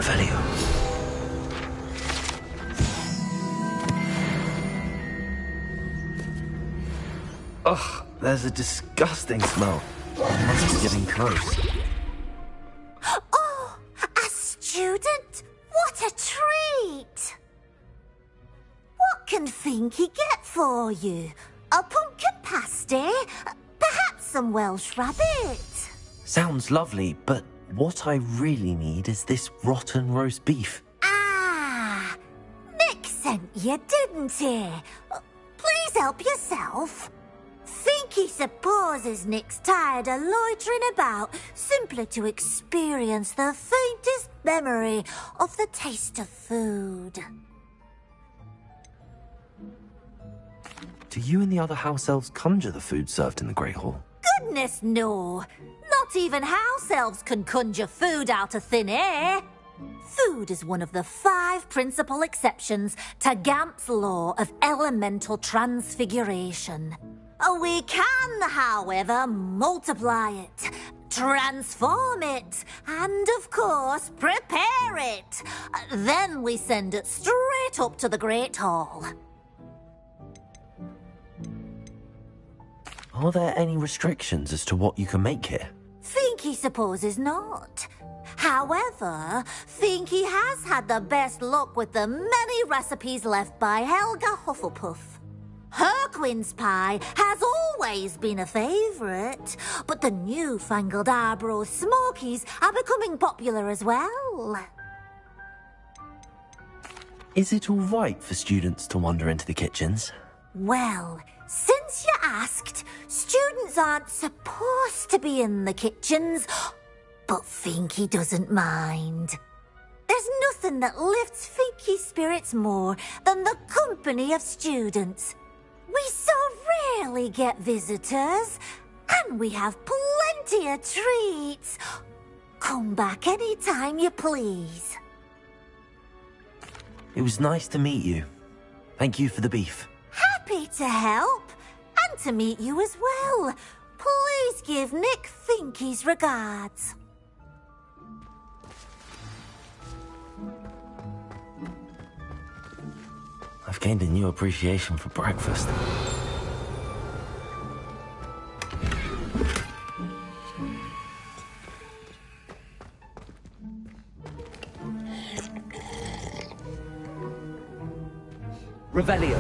Revelio. Ugh, there's a disgusting smell. Must be getting close. Oh, a student? What a treat! What can Finky get for you? A pumpkin pasty? Perhaps some Welsh rabbit? Sounds lovely, but what I really need is this rotten roast beef. Ah, Nick sent you, didn't he? Please help yourself. Finky supposes Nick's tired of loitering about simply to experience the faintest memory of the taste of food. Do you and the other house elves conjure the food served in the Great Hall? Goodness, no. Not even house elves can conjure food out of thin air. Food is one of the 5 principal exceptions to Gamp's law of elemental transfiguration. We can, however, multiply it, transform it, and, of course, prepare it. Then we send it straight up to the Great Hall. Are there any restrictions as to what you can make here? Finky supposes not. However, Finky has had the best luck with the many recipes left by Helga Hufflepuff. Her quince pie has always been a favourite, but the newfangled Arbroath Smokies are becoming popular as well. Is it all right for students to wander into the kitchens? Well, since you asked, students aren't supposed to be in the kitchens, but Finky doesn't mind. There's nothing that lifts Finky's spirits more than the company of students. We so rarely get visitors, and we have plenty of treats. Come back any time you please. It was nice to meet you. Thank you for the beef. Happy to help, and to meet you as well. Please give Nick Finky's regards. I've gained a new appreciation for breakfast. Revelio.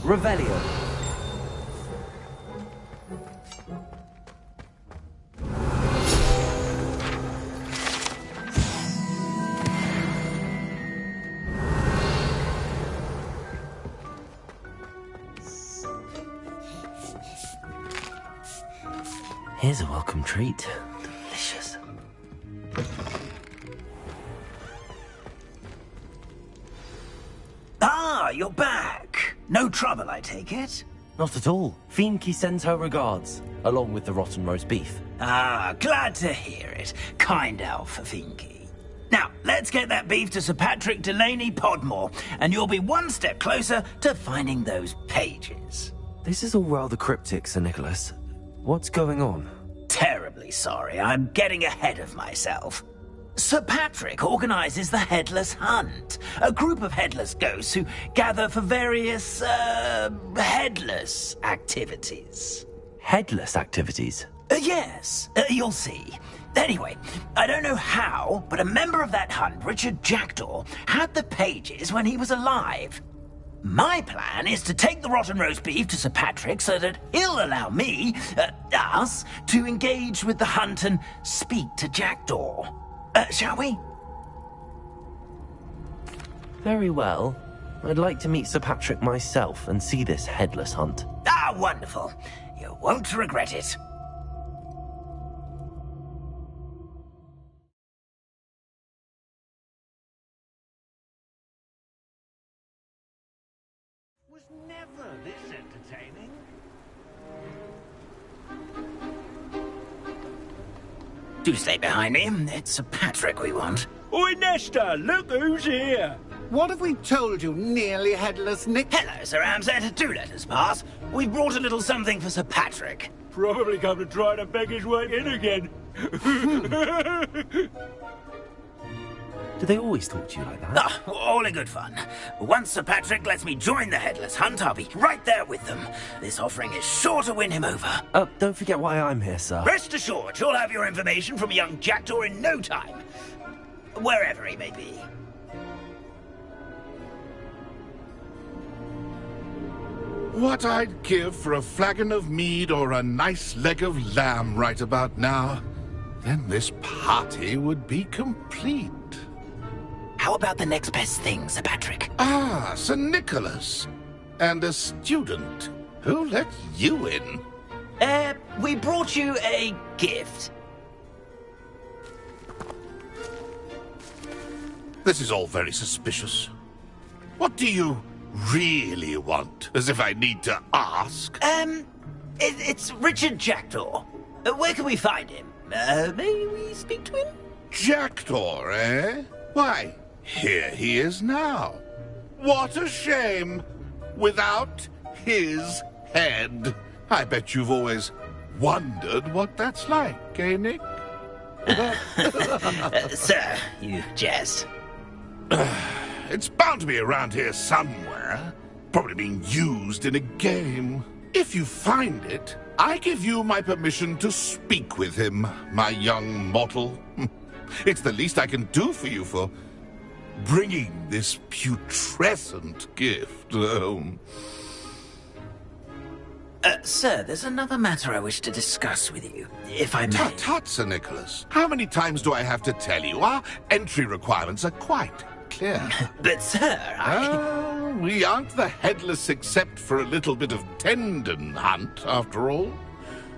Revelio. Here's a welcome treat. Delicious. Ah, you're back. No trouble, I take it? Not at all. Finky sends her regards, along with the rotten roast beef. Ah, glad to hear it. Kind elf for Finky. Now, let's get that beef to Sir Patrick Delaney Podmore, and you'll be one step closer to finding those pages. This is all rather cryptic, Sir Nicholas. What's going on? Terribly sorry, I'm getting ahead of myself. Sir Patrick organises the Headless Hunt, a group of headless ghosts who gather for various, headless activities. Headless activities? Yes, you'll see. Anyway, I don't know how, but a member of that hunt, Richard Jackdaw, had the pages when he was alive. My plan is to take the rotten roast beef to Sir Patrick so that he'll allow me, us, to engage with the hunt and speak to Jackdaw. Shall we? Very well. I'd like to meet Sir Patrick myself and see this headless hunt. Ah, wonderful. You won't regret it. Do stay behind me. It's Sir Patrick we want. Oi, Nesta, look who's here. What have we told you, nearly headless Nick? Hello, Sir Ramsay. Do let us pass. We brought a little something for Sir Patrick. Probably come to try to beg his way in again. Do they always talk to you like that? Ah, all in good fun. Once Sir Patrick lets me join the Headless Hunt, I'll be right there with them. This offering is sure to win him over. Don't forget why I'm here, sir. Rest assured, you'll have your information from a young jackdaw in no time. Wherever he may be. What I'd give for a flagon of mead or a nice leg of lamb right about now. Then this party would be complete. How about the next best thing, Sir Patrick? Ah, Sir Nicholas. And a student. Who let you in? We brought you a gift. This is all very suspicious. What do you really want? As if I need to ask. It's Richard Jackdaw. Where can we find him? May we speak to him? Jackdaw, eh? Why, here he is now. What a shame. Without his head. I bet you've always wondered what that's like, eh, Nick? Sir, you jest. It's bound to be around here somewhere. Probably being used in a game. If you find it, I give you my permission to speak with him, my young mortal. It's the least I can do for you for bringing this putrescent gift home. Sir, there's another matter I wish to discuss with you, if I may. Tut, tut, Sir Nicholas. How many times do I have to tell you? Our entry requirements are quite clear. But, sir, We aren't the headless except for a little bit of tendon hunt, after all.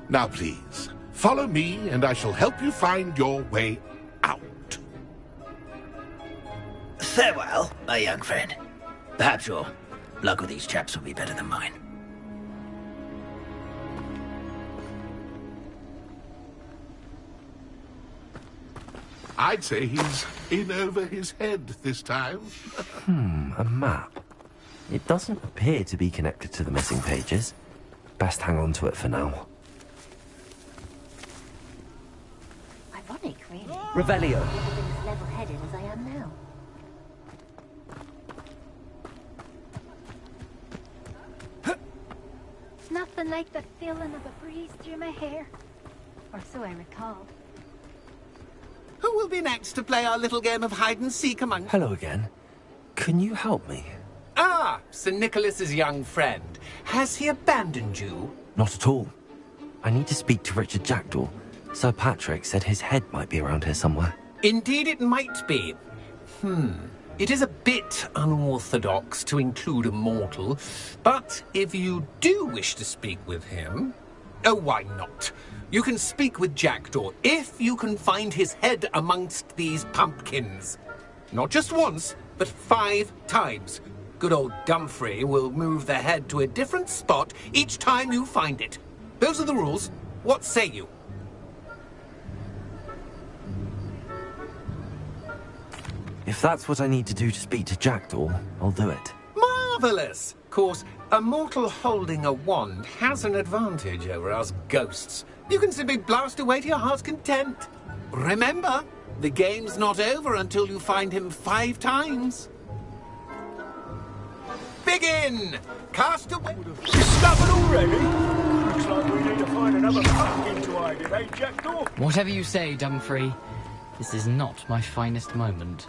Now, please, follow me, and I shall help you find your way out. Farewell, my young friend. Perhaps your luck with these chaps will be better than mine. I'd say he's in over his head this time. A map. It doesn't appear to be connected to the missing pages. Best hang on to it for now. Ironic, really. Revelio. Never been as level-headed as I am now. Nothing like the feeling of a breeze through my hair. Or so I recall. Who will be next to play our little game of hide-and-seek among... Hello again. Can you help me? Ah, Sir Nicholas's young friend. Has he abandoned you? Not at all. I need to speak to Richard Jackdaw. Sir Patrick said his head might be around here somewhere. Indeed it might be. It is a bit unorthodox to include a mortal, but if you do wish to speak with him... Oh, why not? You can speak with Jackdaw if you can find his head amongst these pumpkins. Not just once, but 5 times. Good old Dumfrey will move the head to a different spot each time you find it. Those are the rules. What say you? If that's what I need to do to speak to Jackdaw, I'll do it. Marvellous! Of course, a mortal holding a wand has an advantage over us ghosts. You can simply blast away to your heart's content. Remember, the game's not over until you find him 5 times. Begin! Cast away... Discovered already? Looks like we need to find another pumpkin to hide in, eh, Jackdaw? Whatever you say, Dumfrey. This is not my finest moment.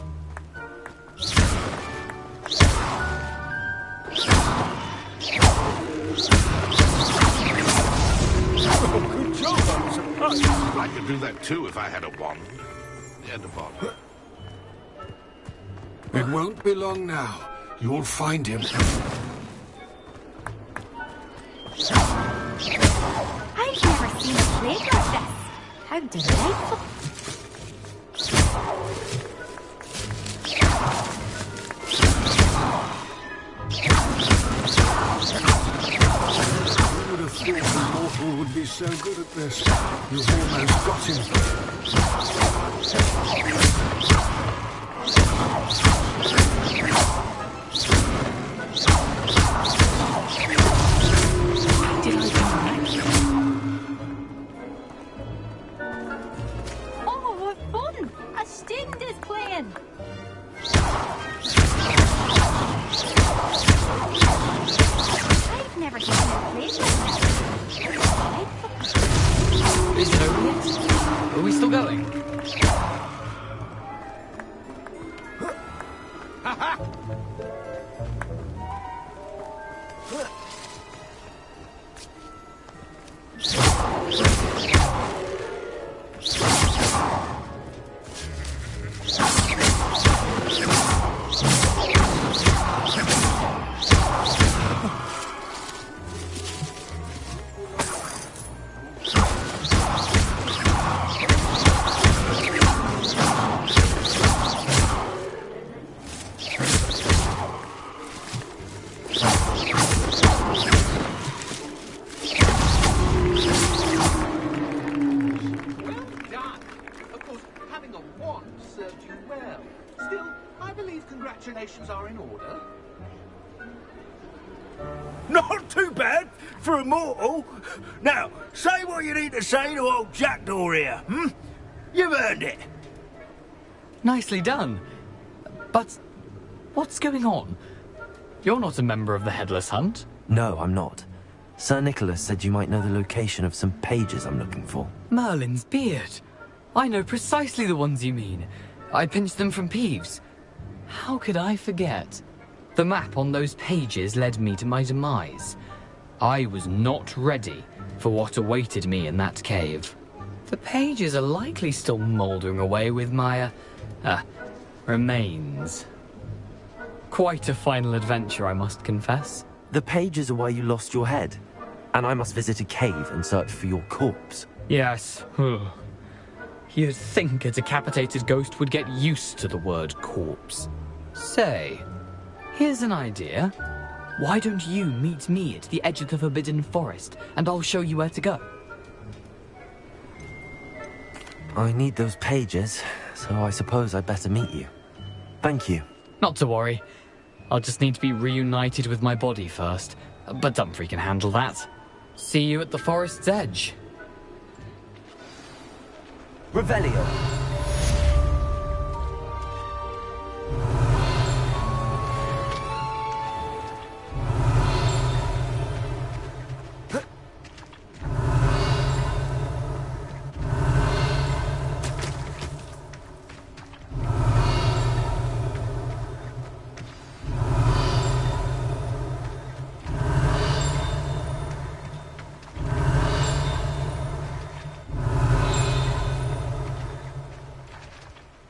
Oh, good job, I'm surprised. I could do that too if I had a wand. And a bottle. It won't be long now. You'll find him. I've never seen a plague like this. How delightful. Who would have thought the mortal would be so good at this. You've almost got him. Did I Oh, what fun! A sting is playing. I've never seen a place like that. Is it over yet? Are we still going? Well done. Of course, having a wand served you well. Still, I believe congratulations are in order. Not too bad for a mortal. Now, say what you need to say to old Jackdaw here, hmm? You've earned it. Nicely done. But what's going on? You're not a member of the Headless Hunt. No, I'm not. Sir Nicholas said you might know the location of some pages I'm looking for. Merlin's beard. I know precisely the ones you mean. I pinched them from Peeves. How could I forget? The map on those pages led me to my demise. I was not ready for what awaited me in that cave. The pages are likely still mouldering away with my, remains. Quite a final adventure, I must confess. The pages are where you lost your head, and I must visit a cave and search for your corpse. Yes. You'd think a decapitated ghost would get used to the word corpse. Say, here's an idea. Why don't you meet me at the edge of the Forbidden Forest, and I'll show you where to go? I need those pages, so I suppose I'd better meet you. Thank you. Not to worry. I'll just need to be reunited with my body first. But Dumfries can handle that. See you at the forest's edge. Revelio.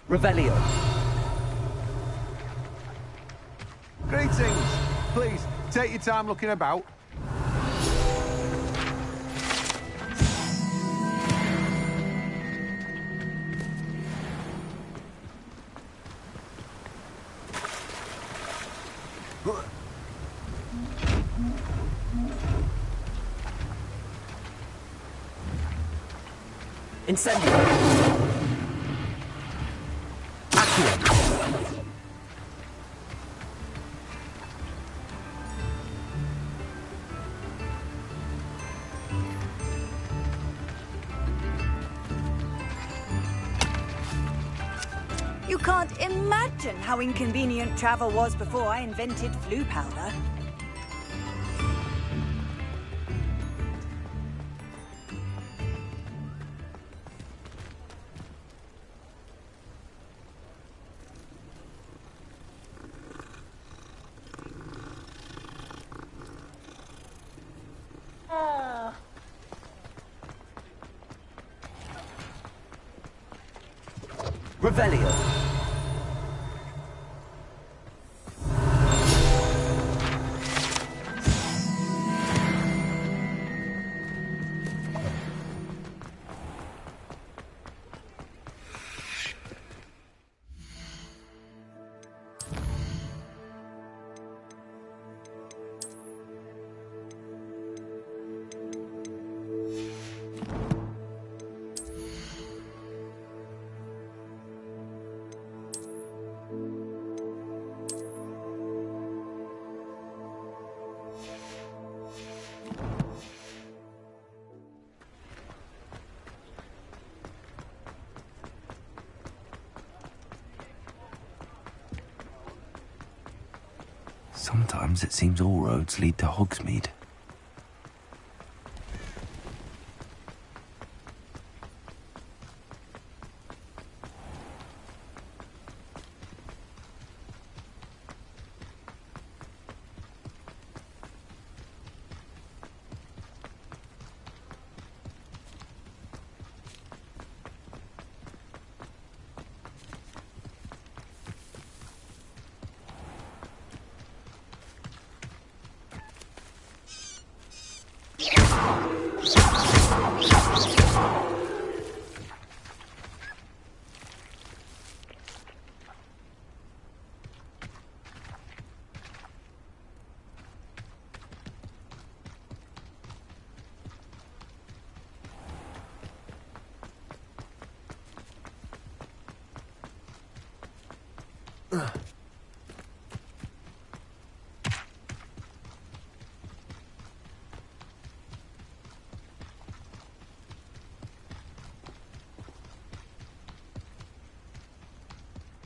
Revelio. Greetings. Please, take your time looking about. Incendio. You can't imagine how inconvenient travel was before I invented flu powder. Revelio. Sometimes it seems all roads lead to Hogsmeade.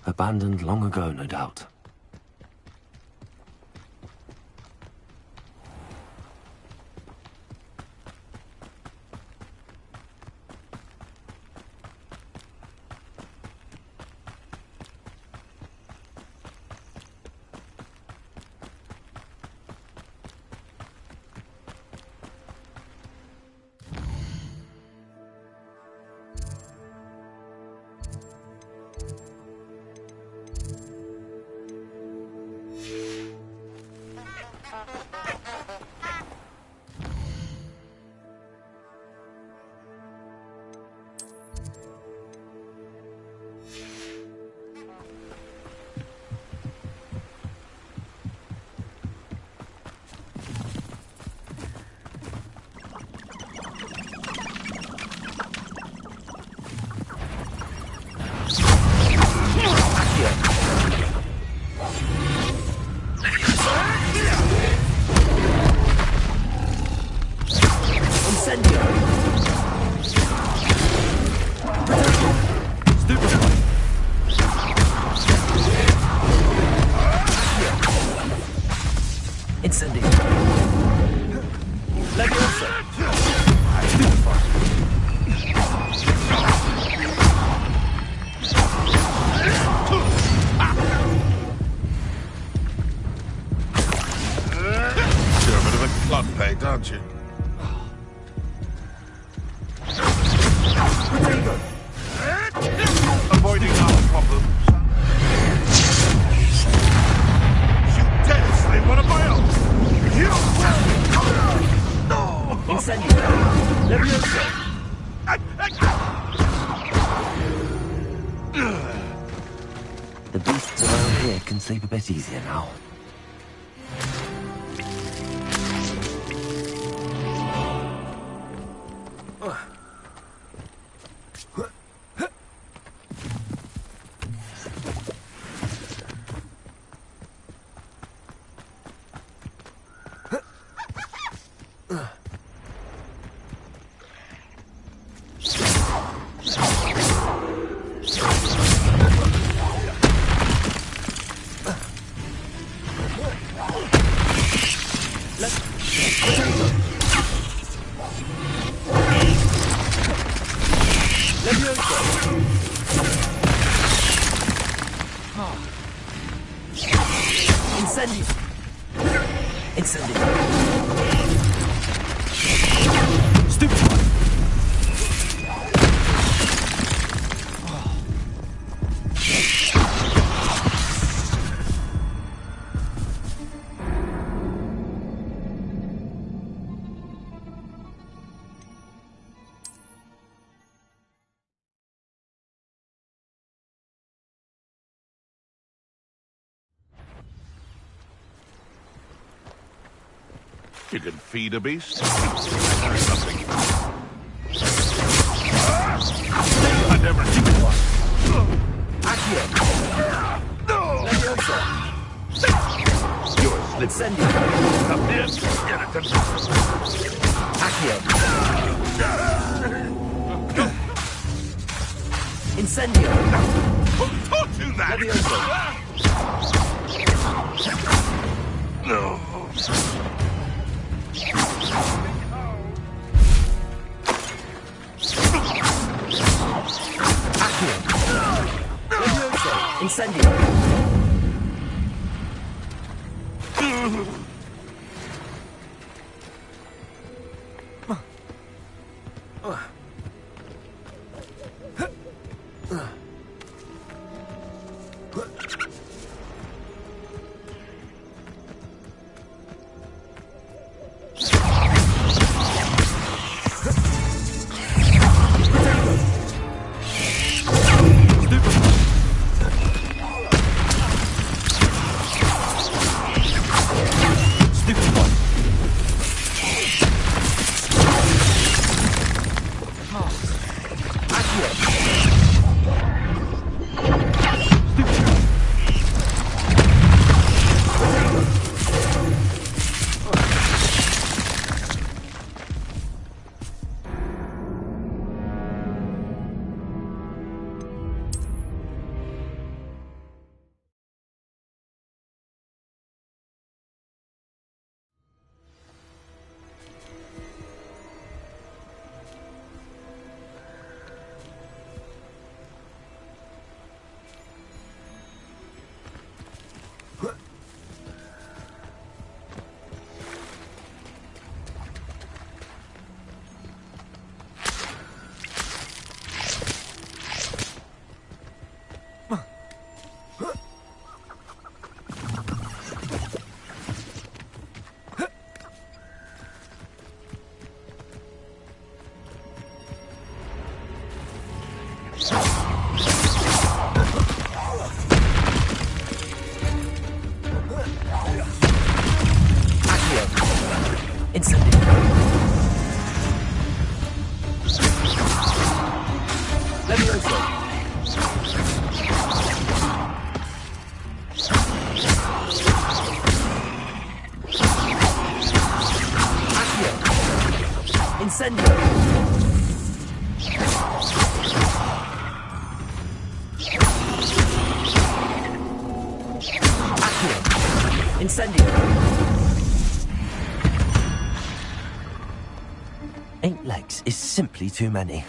Abandoned long ago, no doubt. Aren't you? Avoiding our problems. You dare slay one of my own! Incendio! Levioso! The beasts around here can sleep a bit easier now. You can feed a beast. Something. I never seen one. Accio! Levioso! You're a slippery. Come in, skeleton. Accio! Incendio! Who taught you that? Levioso! Incendio! Incendio! 8 legs is simply too many.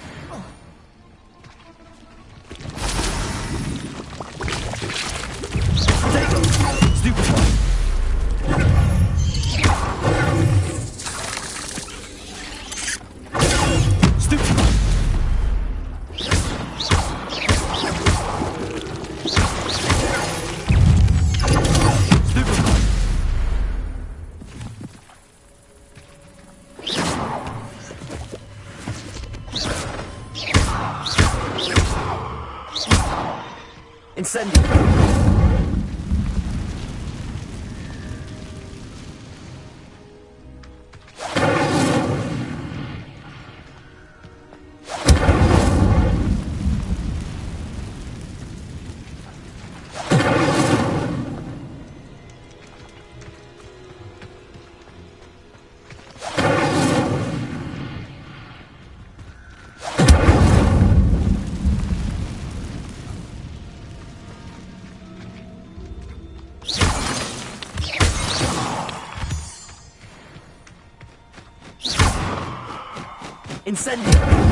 Incendio! Incendio!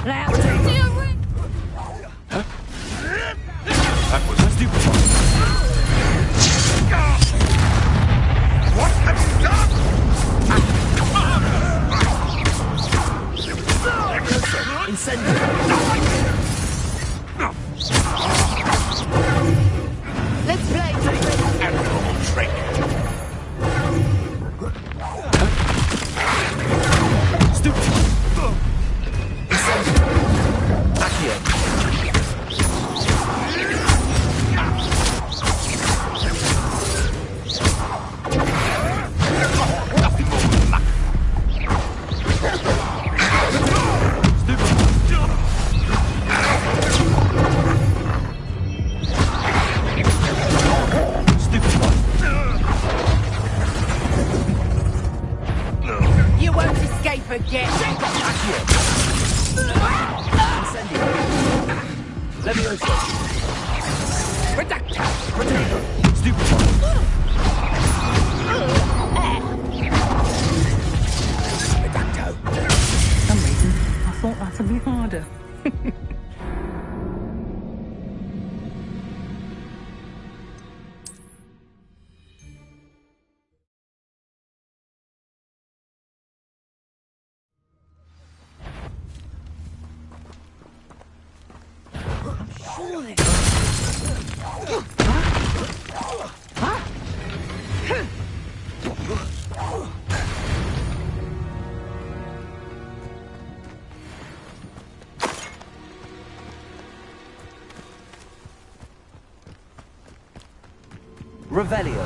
Now to your ring. That was a stupid one. What have you done? Incendio! Let's play. Abnormal trick. Stupid! Incendio! Accio! Nothing more than luck. Stupid one! You won't escape again. Accio! Incendio! Levioso! Reductor. Potato! Stupid one! For some reason, I thought that would be harder. Revelio!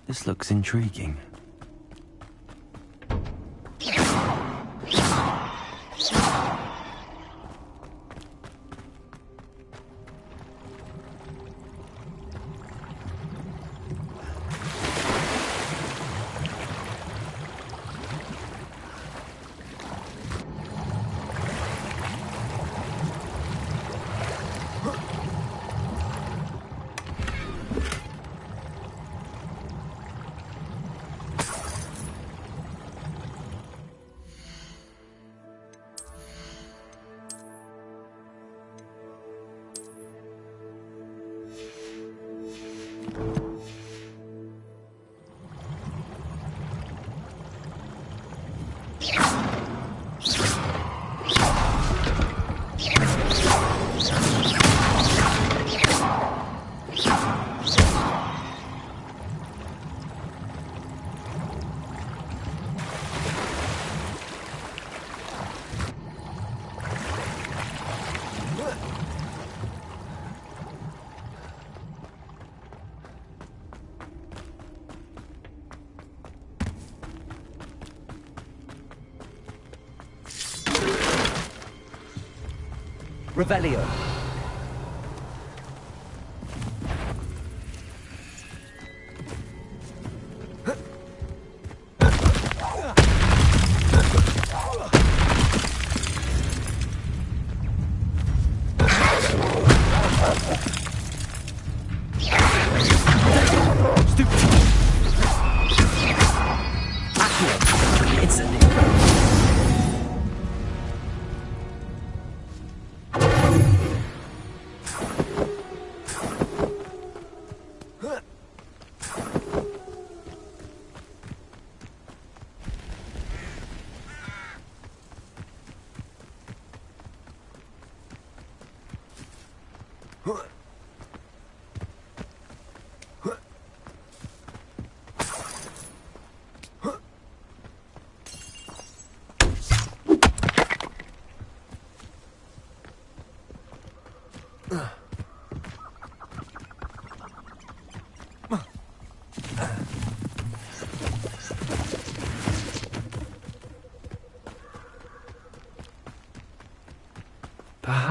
This looks intriguing. Revelio.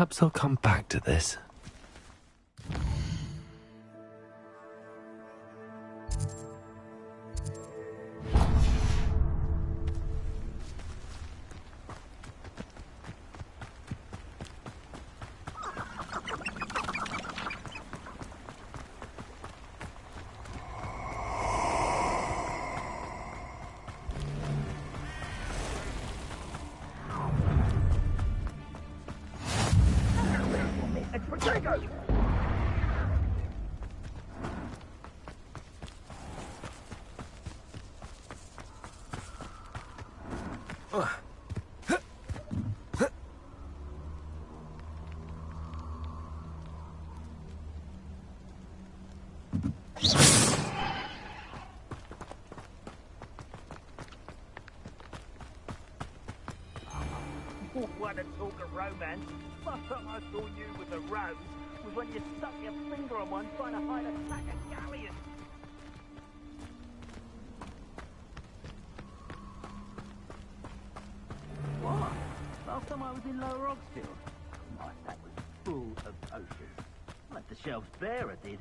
Perhaps I'll come back to this. What a talk of romance. Last time I saw you with a rose was when you stuck your finger on one trying to hide a sack of galleons. What? Last time I was in Lower Oxfield? My sack was full of potions. Left the shelves bare, I did.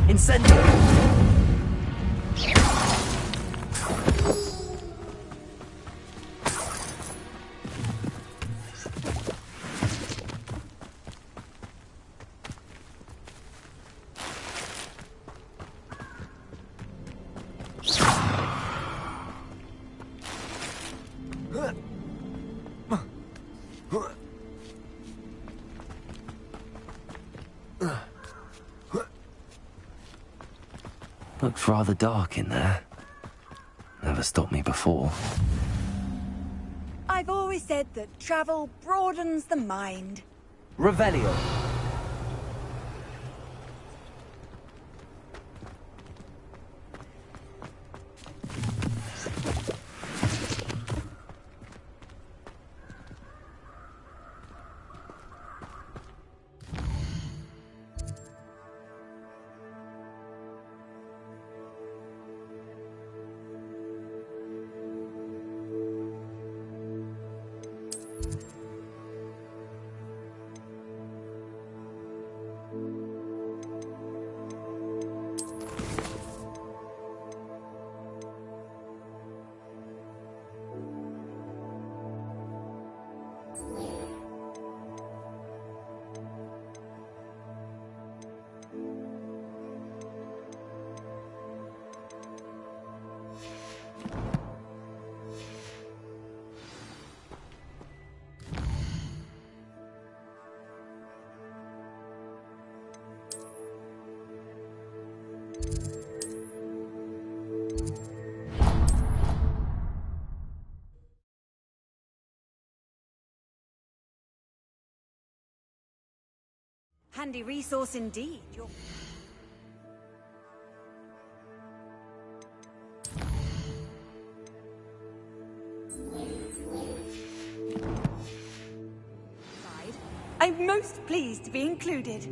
Incendio! Looks rather dark in there. Never stopped me before. I've always said that travel broadens the mind. Revelio. Handy resource indeed. I'm most pleased to be included.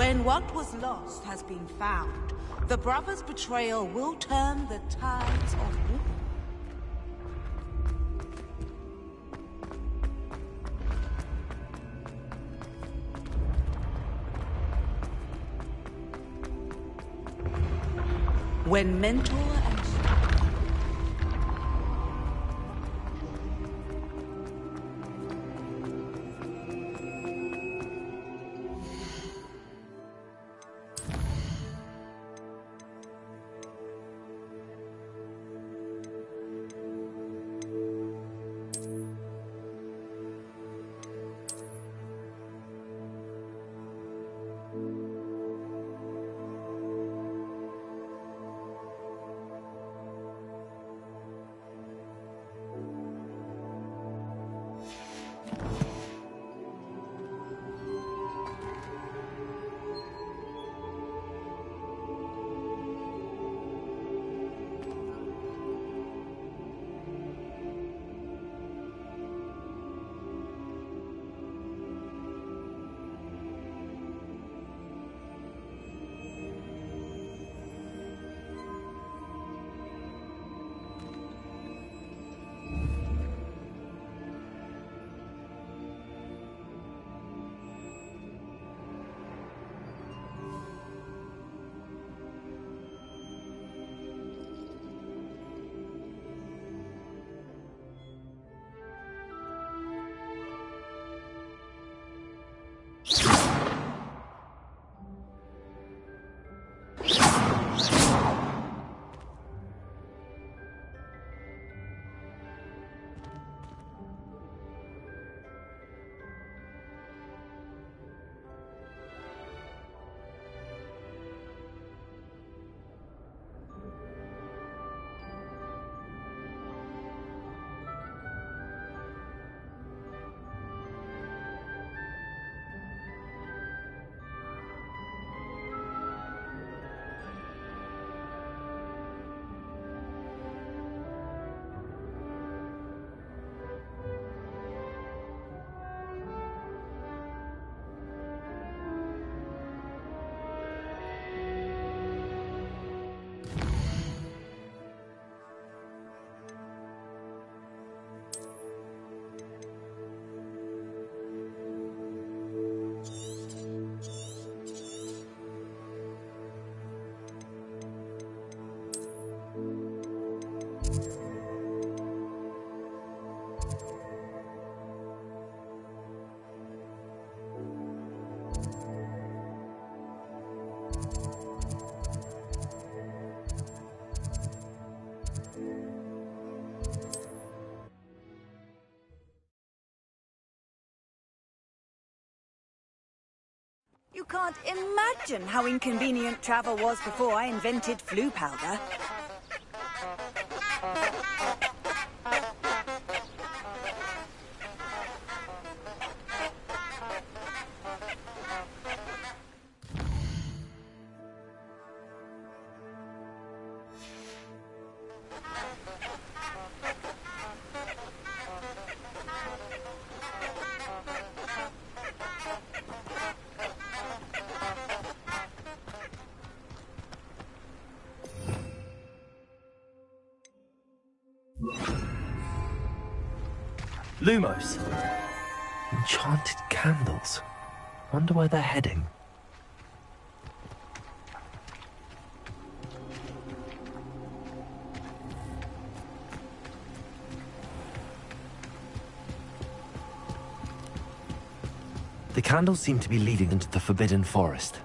When what was lost has been found, the brothers' betrayal will turn the tides of war. When mentor and You can't imagine how inconvenient travel was before I invented flu powder. Lumos. Enchanted candles. Wonder where they're heading. The candles seem to be leading into the Forbidden Forest.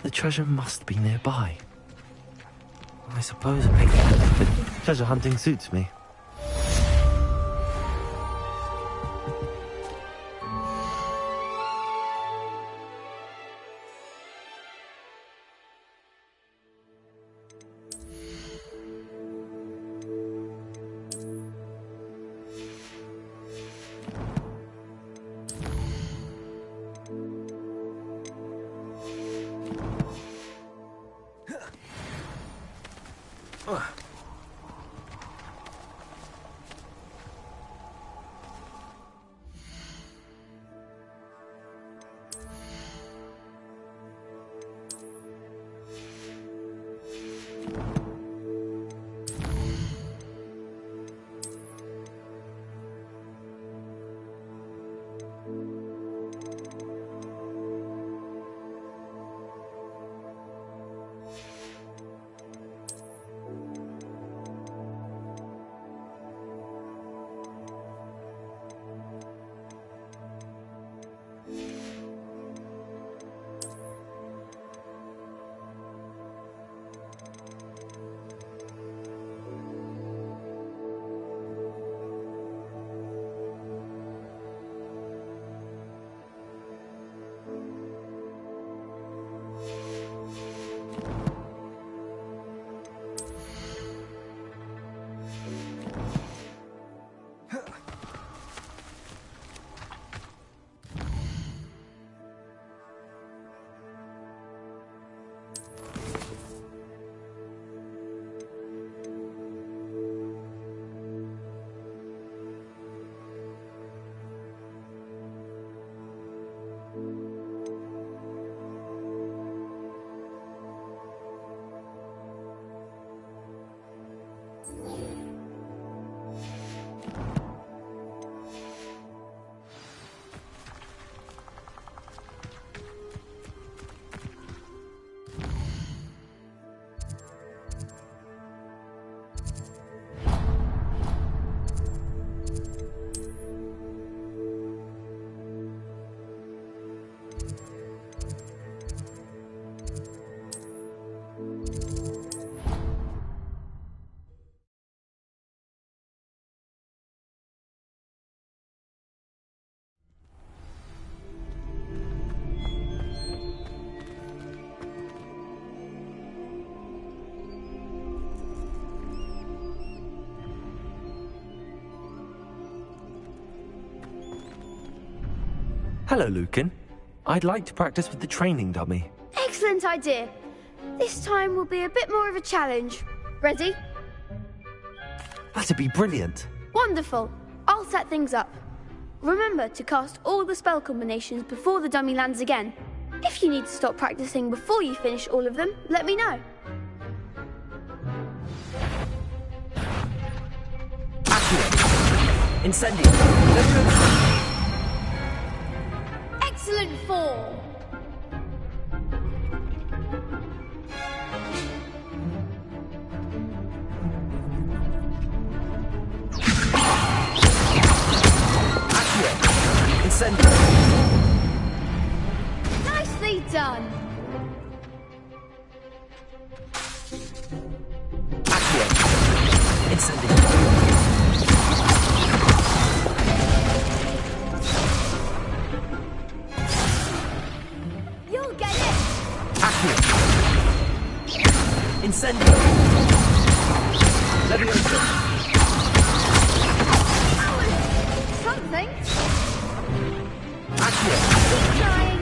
The treasure must be nearby. I suppose treasure hunting suits me. Hello, Lucan. I'd like to practice with the training dummy. Excellent idea. This time will be a bit more of a challenge. Ready? That'd be brilliant. Wonderful. I'll set things up. Remember to cast all the spell combinations before the dummy lands again. If you need to stop practicing before you finish all of them, let me know. Accio. Incendio. Excellent form. Accio. Incendio. Nicely done. Accio. Incendio. Incendio! Leviosa! Something. Accio! Keep trying.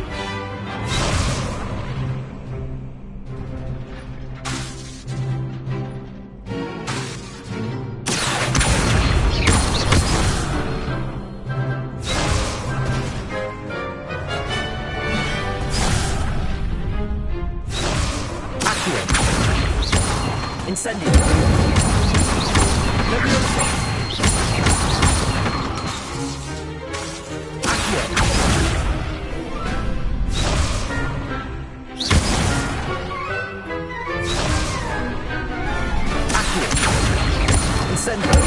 Incendio! Leviosa! Accio! Accio! Incendio!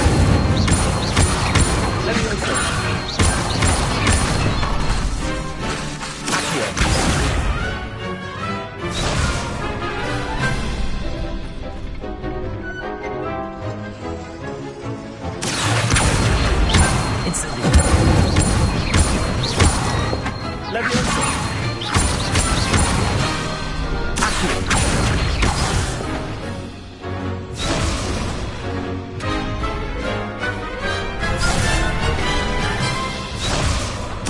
Leviosa! Accio! Leviosa!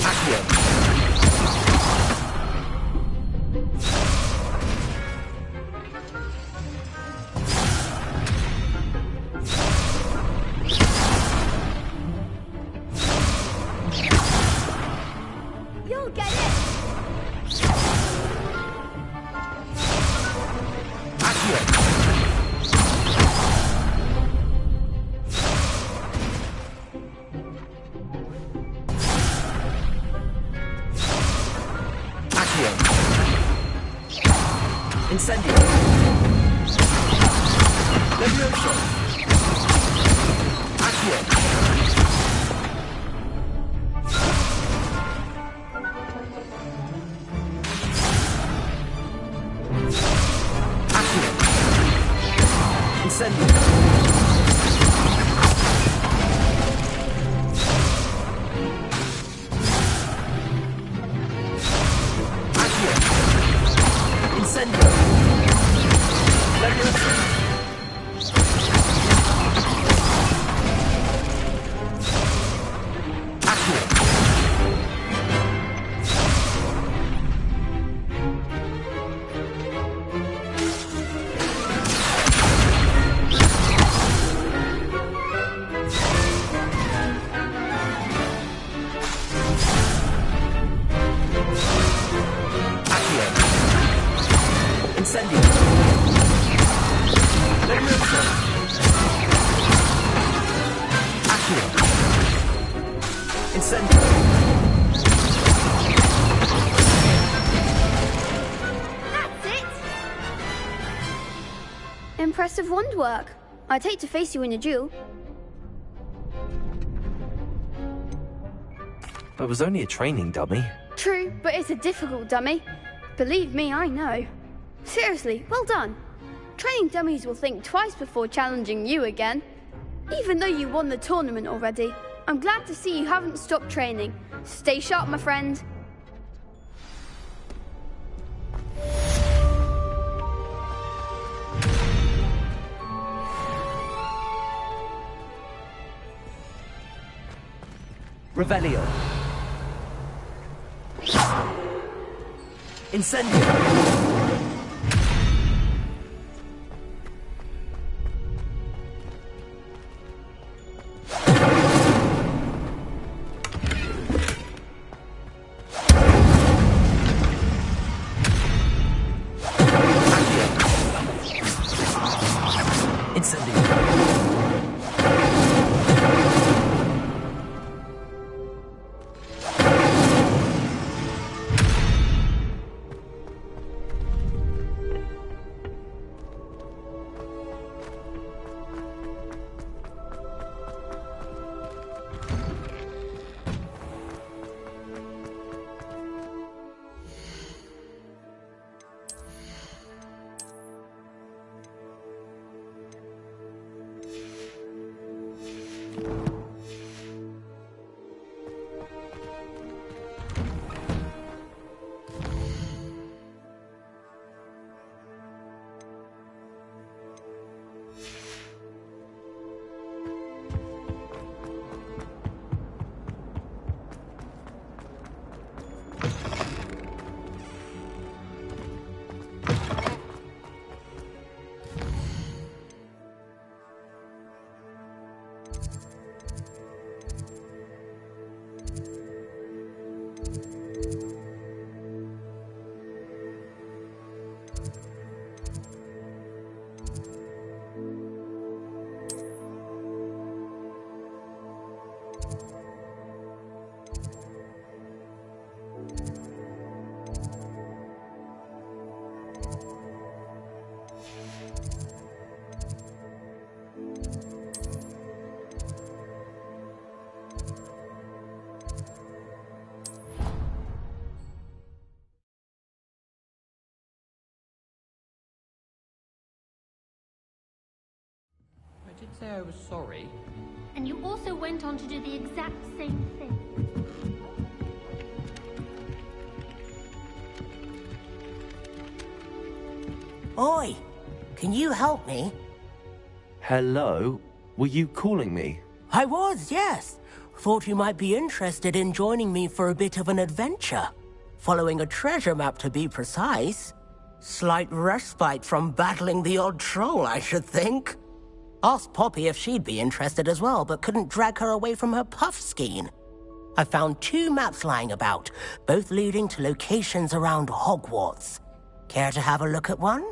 Accio! Accio! You'll get it. Accio! Incendio! Leviosa! Accio! Incendio! Accio! Incendio! Leviosa! That's it! Impressive wand work. I'd hate to face you in a duel. It was only a training dummy. True, but it's a difficult dummy. Believe me, I know. Seriously, well done. Training dummies will think twice before challenging you again. Even though you won the tournament already, I'm glad to see you haven't stopped training. Stay sharp, my friend. Revelio. Incendio. I did say I was sorry. And you also went on to do the exact same thing. Oi! Can you help me? Hello? Were you calling me? I was, yes. Thought you might be interested in joining me for a bit of an adventure. Following a treasure map, to be precise. Slight respite from battling the odd troll, I should think. Asked Poppy if she'd be interested as well, but couldn't drag her away from her puff skein. I found 2 maps lying about, both leading to locations around Hogwarts. Care to have a look at one?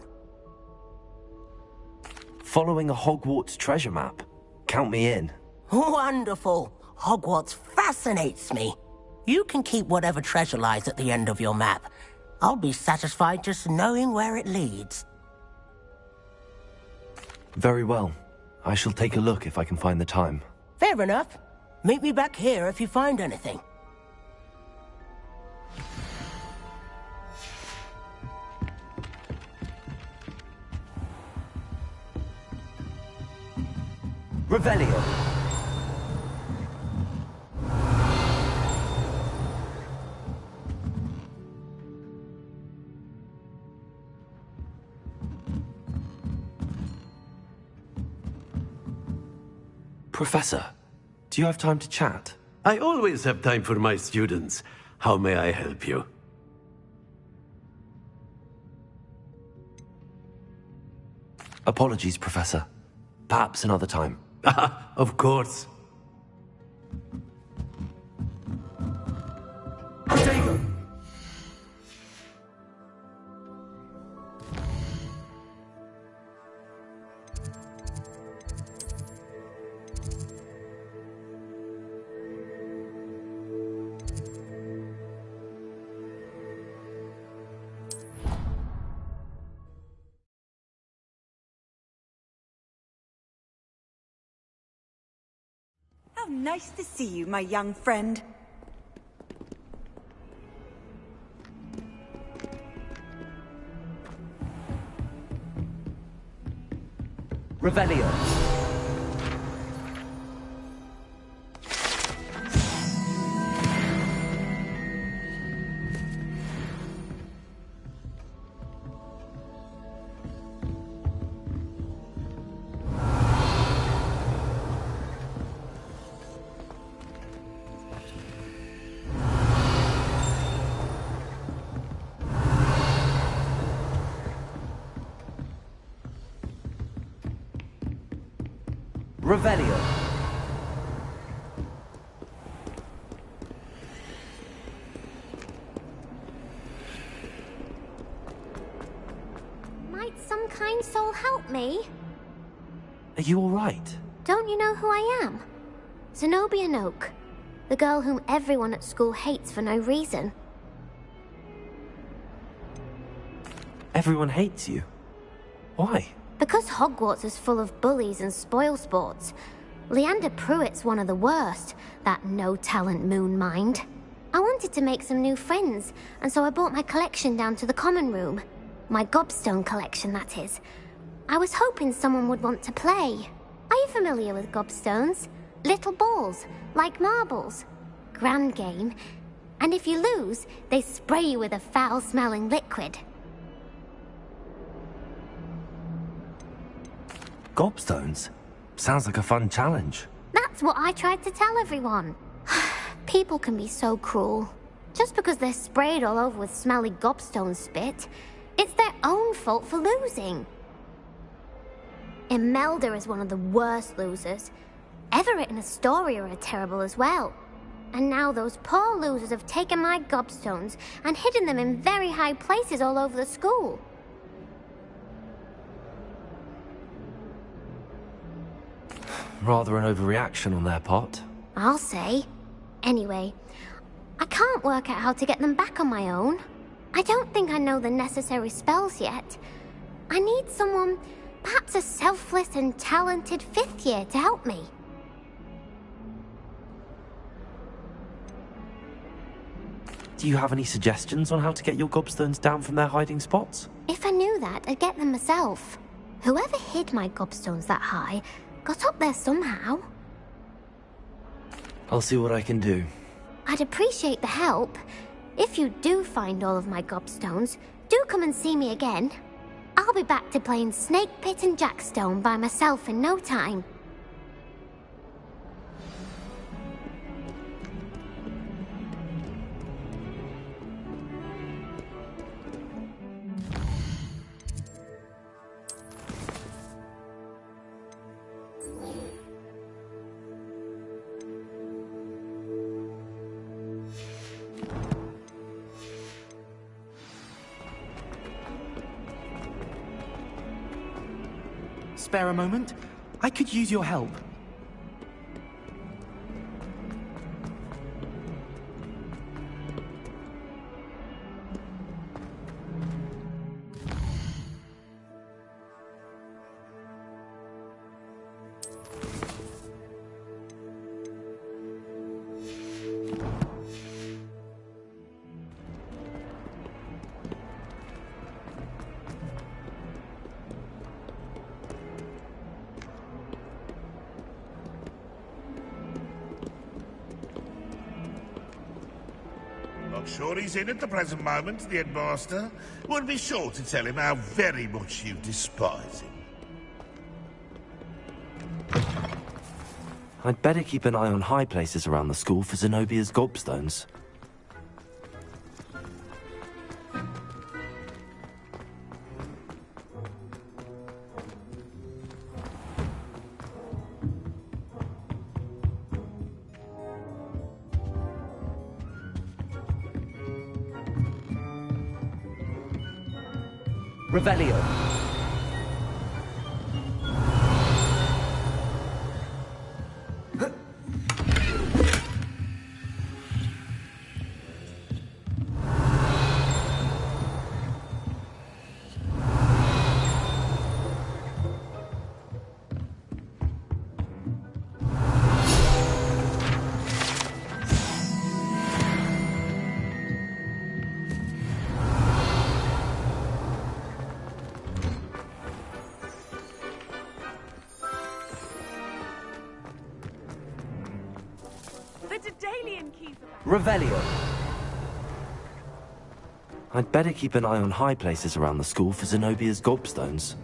Following a Hogwarts treasure map. Count me in. Wonderful. Hogwarts fascinates me. You can keep whatever treasure lies at the end of your map. I'll be satisfied just knowing where it leads. Very well. I shall take a look if I can find the time. Fair enough. Meet me back here if you find anything. Revelio. Professor, do you have time to chat? I always have time for my students. How may I help you? Apologies, Professor. Perhaps another time. Of course. Protego! nice to see you, my young friend. Revelio. Revelio. Might some kind soul help me? Are you all right? Don't you know who I am? Zenobia Noak, the girl whom everyone at school hates for no reason. Everyone hates you. Why? Because Hogwarts is full of bullies and spoilsports. Leander Pruitt's one of the worst, that no-talent moon mind. I wanted to make some new friends, and so I brought my collection down to the common room. My gobstone collection, that is. I was hoping someone would want to play. Are you familiar with gobstones? Little balls, like marbles. Grand game. And if you lose, they spray you with a foul-smelling liquid. Gobstones? Sounds like a fun challenge. That's what I tried to tell everyone. People can be so cruel. Just because they're sprayed all over with smelly gobstone spit, it's their own fault for losing. Imelda is one of the worst losers. Everett and Astoria are terrible as well. And now those poor losers have taken my gobstones and hidden them in very high places all over the school. Rather an overreaction on their part. I'll say. Anyway, I can't work out how to get them back on my own. I don't think I know the necessary spells yet. I need someone, perhaps a selfless and talented 5th year to help me. Do you have any suggestions on how to get your gobstones down from their hiding spots? If I knew that, I'd get them myself. Whoever hid my gobstones that high got up there somehow. I'll see what I can do. I'd appreciate the help. If you do find all of my gobstones, do come and see me again. I'll be back to playing Snake Pit and Jackstone by myself in no time. Spare a moment? I could use your help. Not sure he's in at the present moment, the headmaster. Would be sure to tell him how very much you despise him. I'd better keep an eye on high places around the school for Zenobia's gobstones. Revelio. The Daedalian keys are back. Revelio. I'd better keep an eye on high places around the school for Zenobia's gobstones.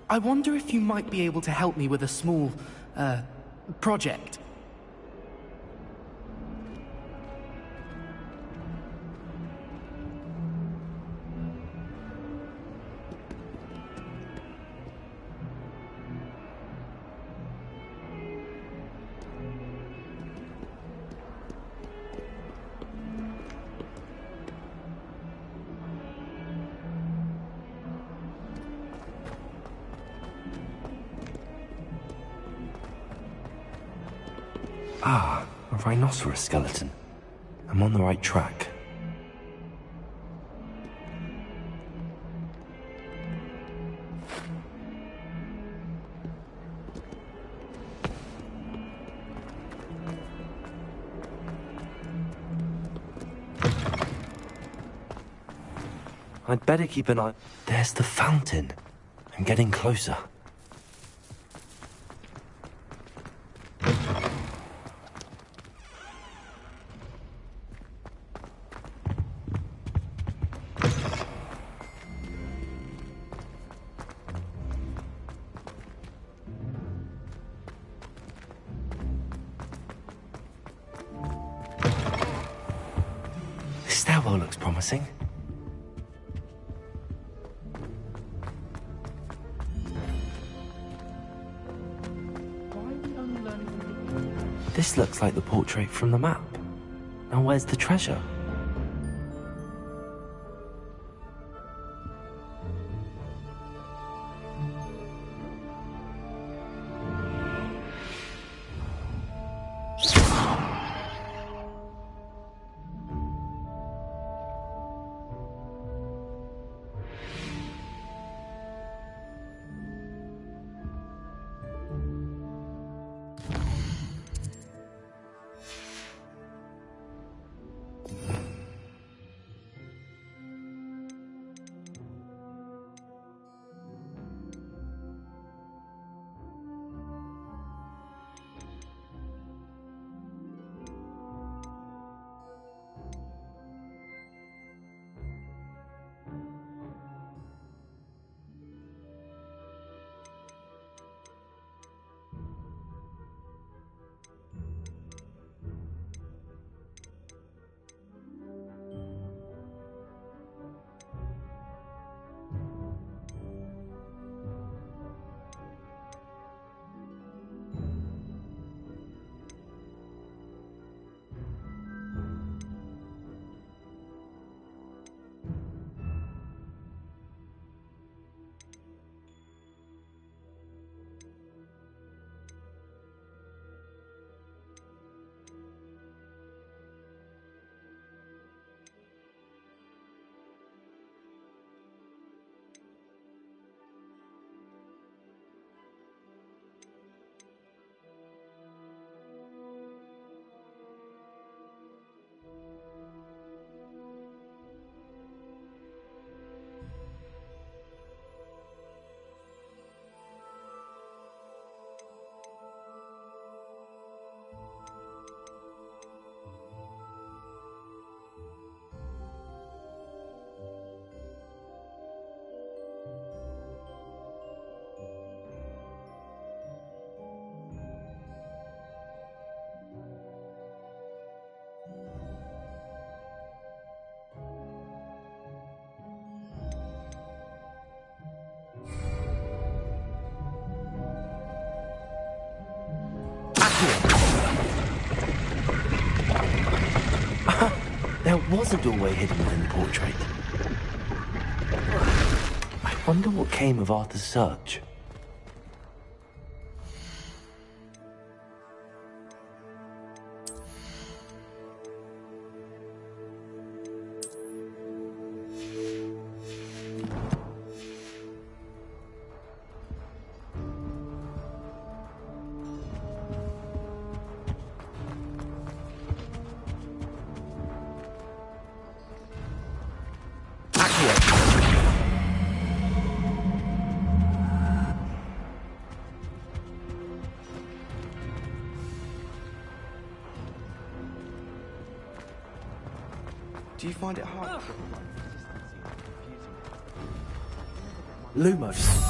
I wonder if you might be able to help me with a small, project. Ah, a rhinoceros skeleton. I'm on the right track. I'd better keep an eye... There's the fountain. I'm getting closer. This stairwell looks promising. This looks like the portrait from the map. Now where's the treasure? Now, wasn't Doorway hidden within the portrait? I wonder what came of Arthur's search. Do you find it hard? Lumos.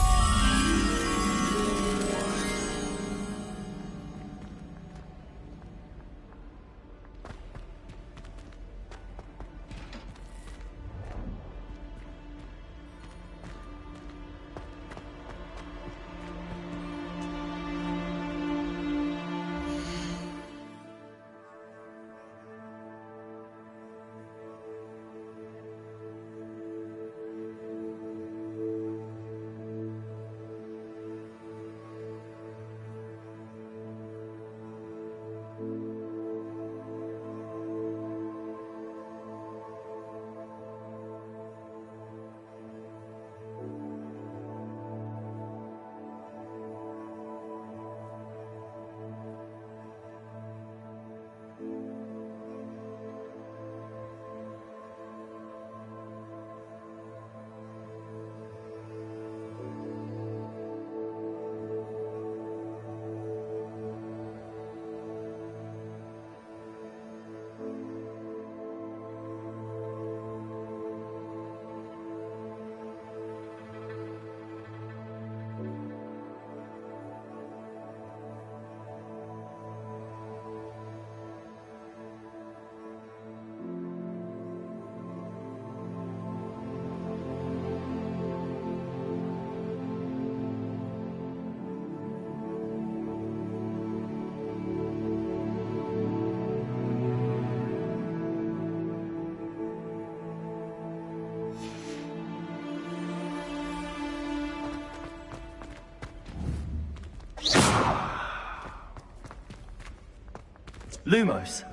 Lumos.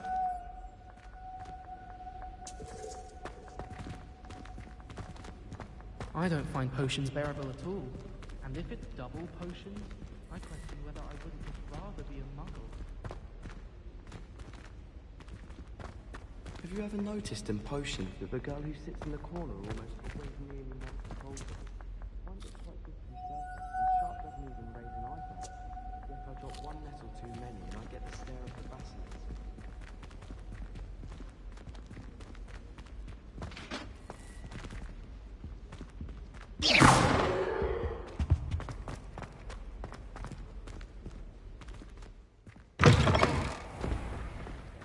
I don't find potions bearable at all. And if it's double potions, I question whether I wouldn't just rather be a muggle. Have you ever noticed in potions that the girl who sits in the corner almost always nearly wants to hold them? One gets quite disconcerting, and Sharp doesn't even raise an eyebrow. Yet I drop one nettle too many and I get the stare of the basilisk.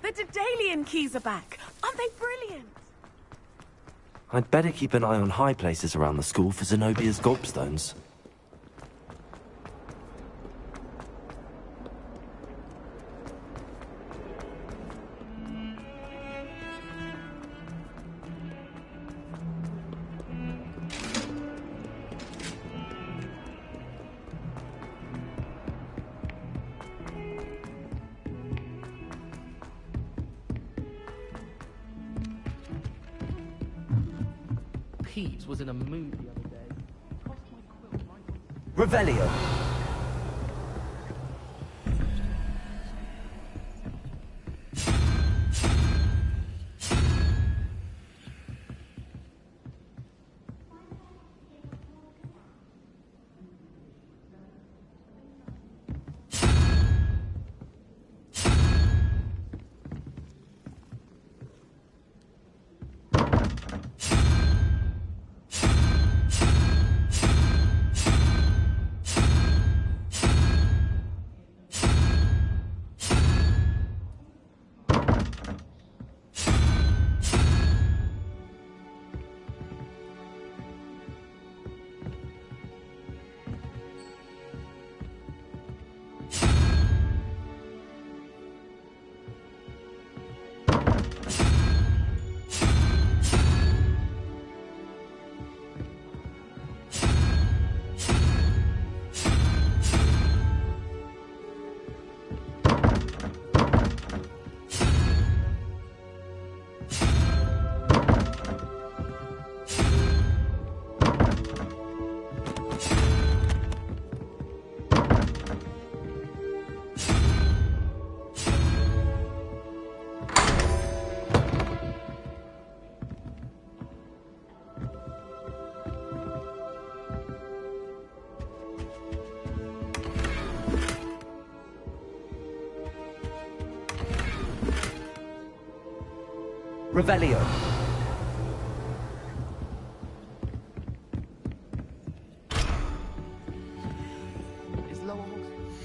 The Daedalian keys are back. Aren't they brilliant? I'd better keep an eye on high places around the school for Zenobia's gobstones. Peeves was in a mood the other day. Tossed my quill right on. Revelio. Revelio. Is Lower Hogsmeade...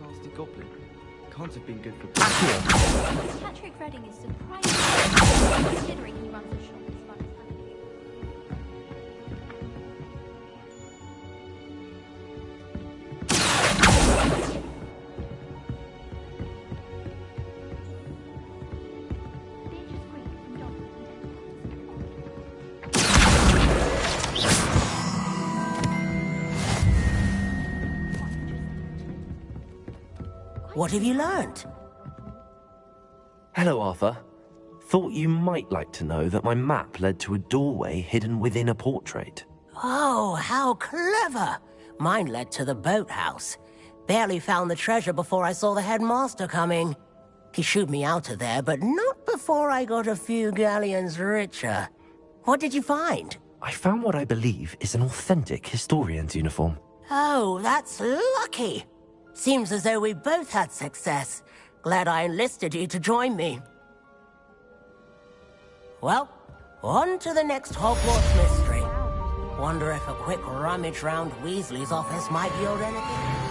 Nasty goblin. Can't have been good for... Patrick Redding is surprising, considering he runs a shop as far as panicking. What have you learned? Hello, Arthur. Thought you might like to know that my map led to a doorway hidden within a portrait. Oh, how clever! Mine led to the boathouse. Barely found the treasure before I saw the headmaster coming. He shooed me out of there, but not before I got a few galleons richer. What did you find? I found what I believe is an authentic historian's uniform. Oh, that's lucky. Seems as though we both had success. Glad I enlisted you to join me. Well, on to the next Hogwarts mystery. Wonder if a quick rummage round Weasley's office might yield anything.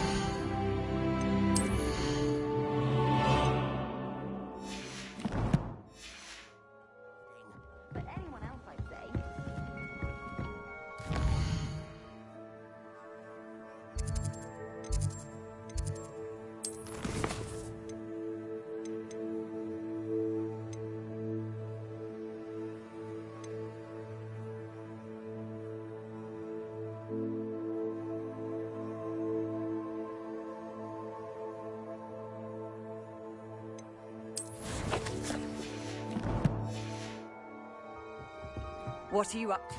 What are you up to?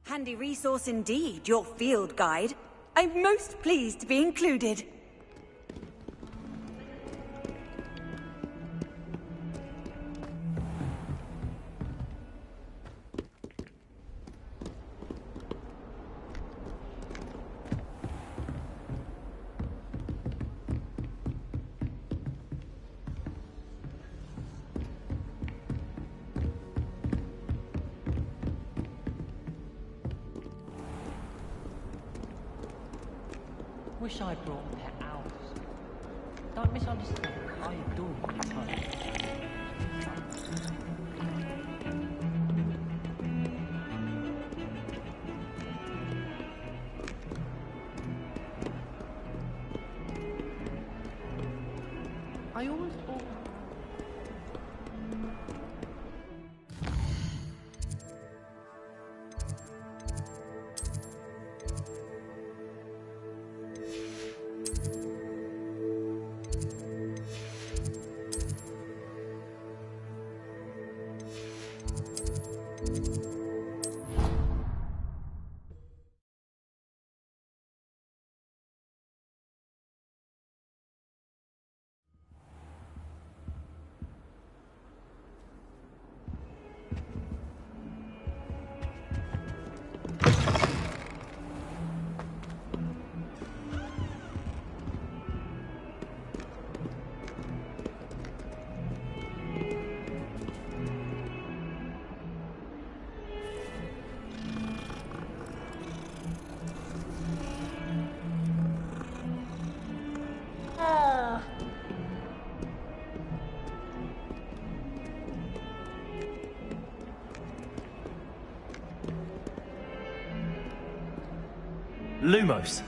Handy resource indeed, your field guide. I'm most pleased to be included. Wish I'd brought pet owls. Don't misunderstand. I adore my toads. I always thought. Lumos.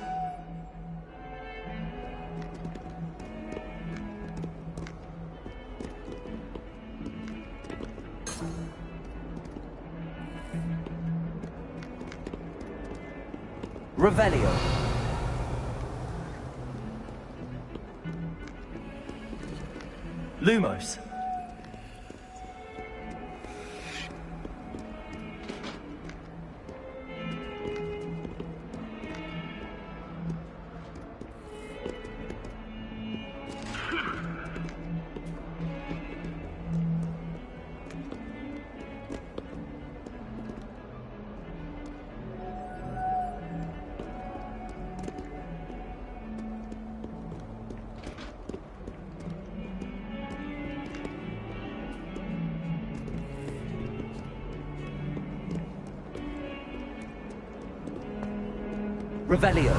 Revelio. Lumos. Revelio.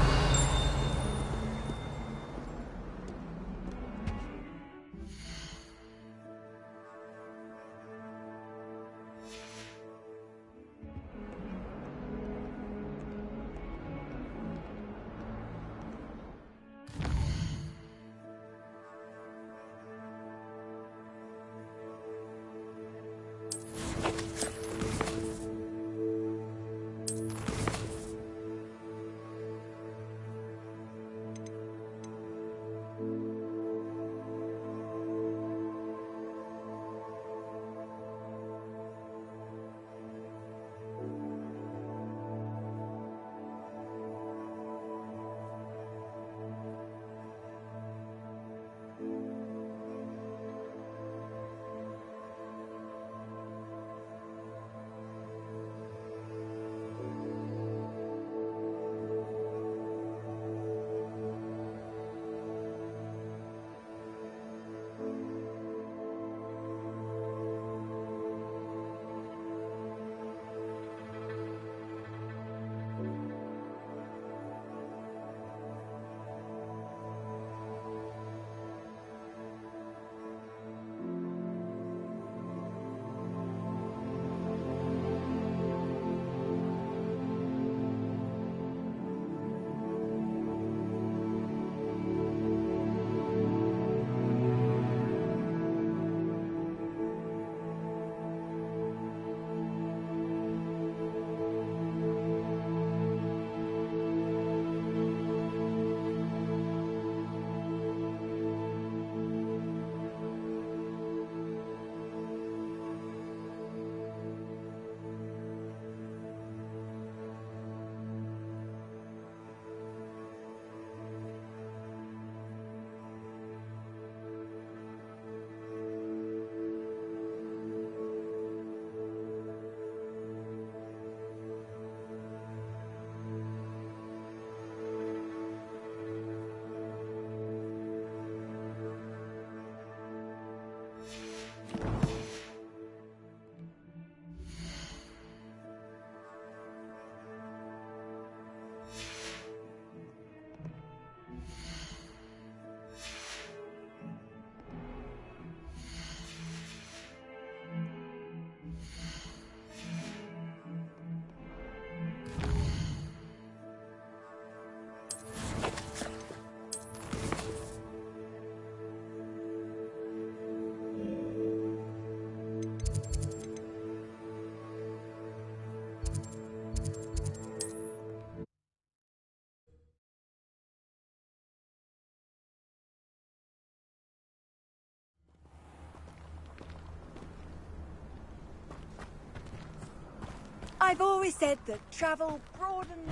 I've always said that travel broadens...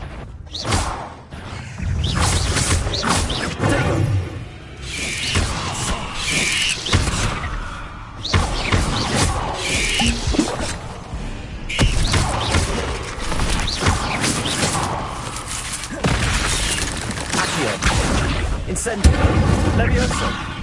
Accio. Incendio. Levioso.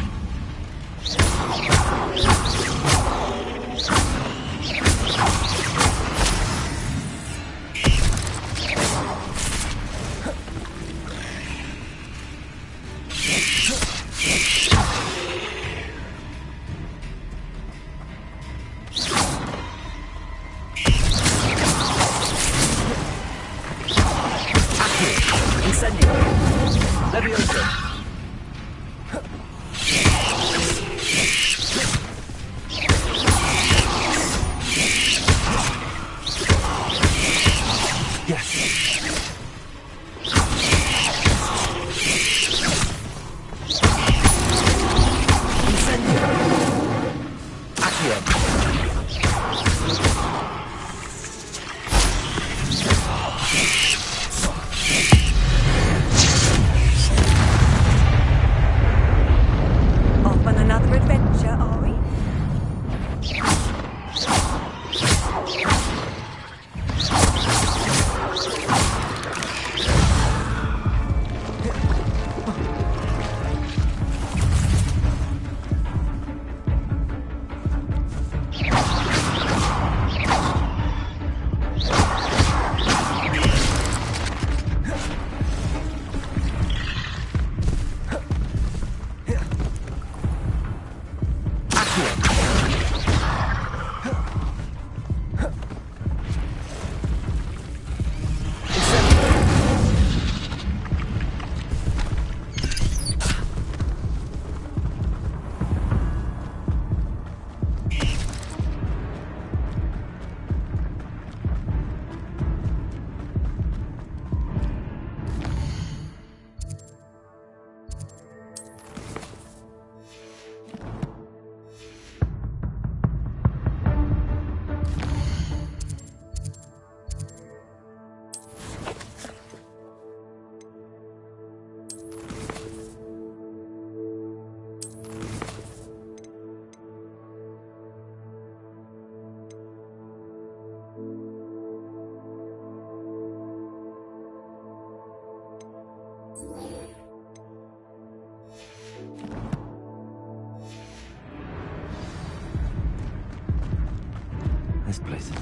This place is...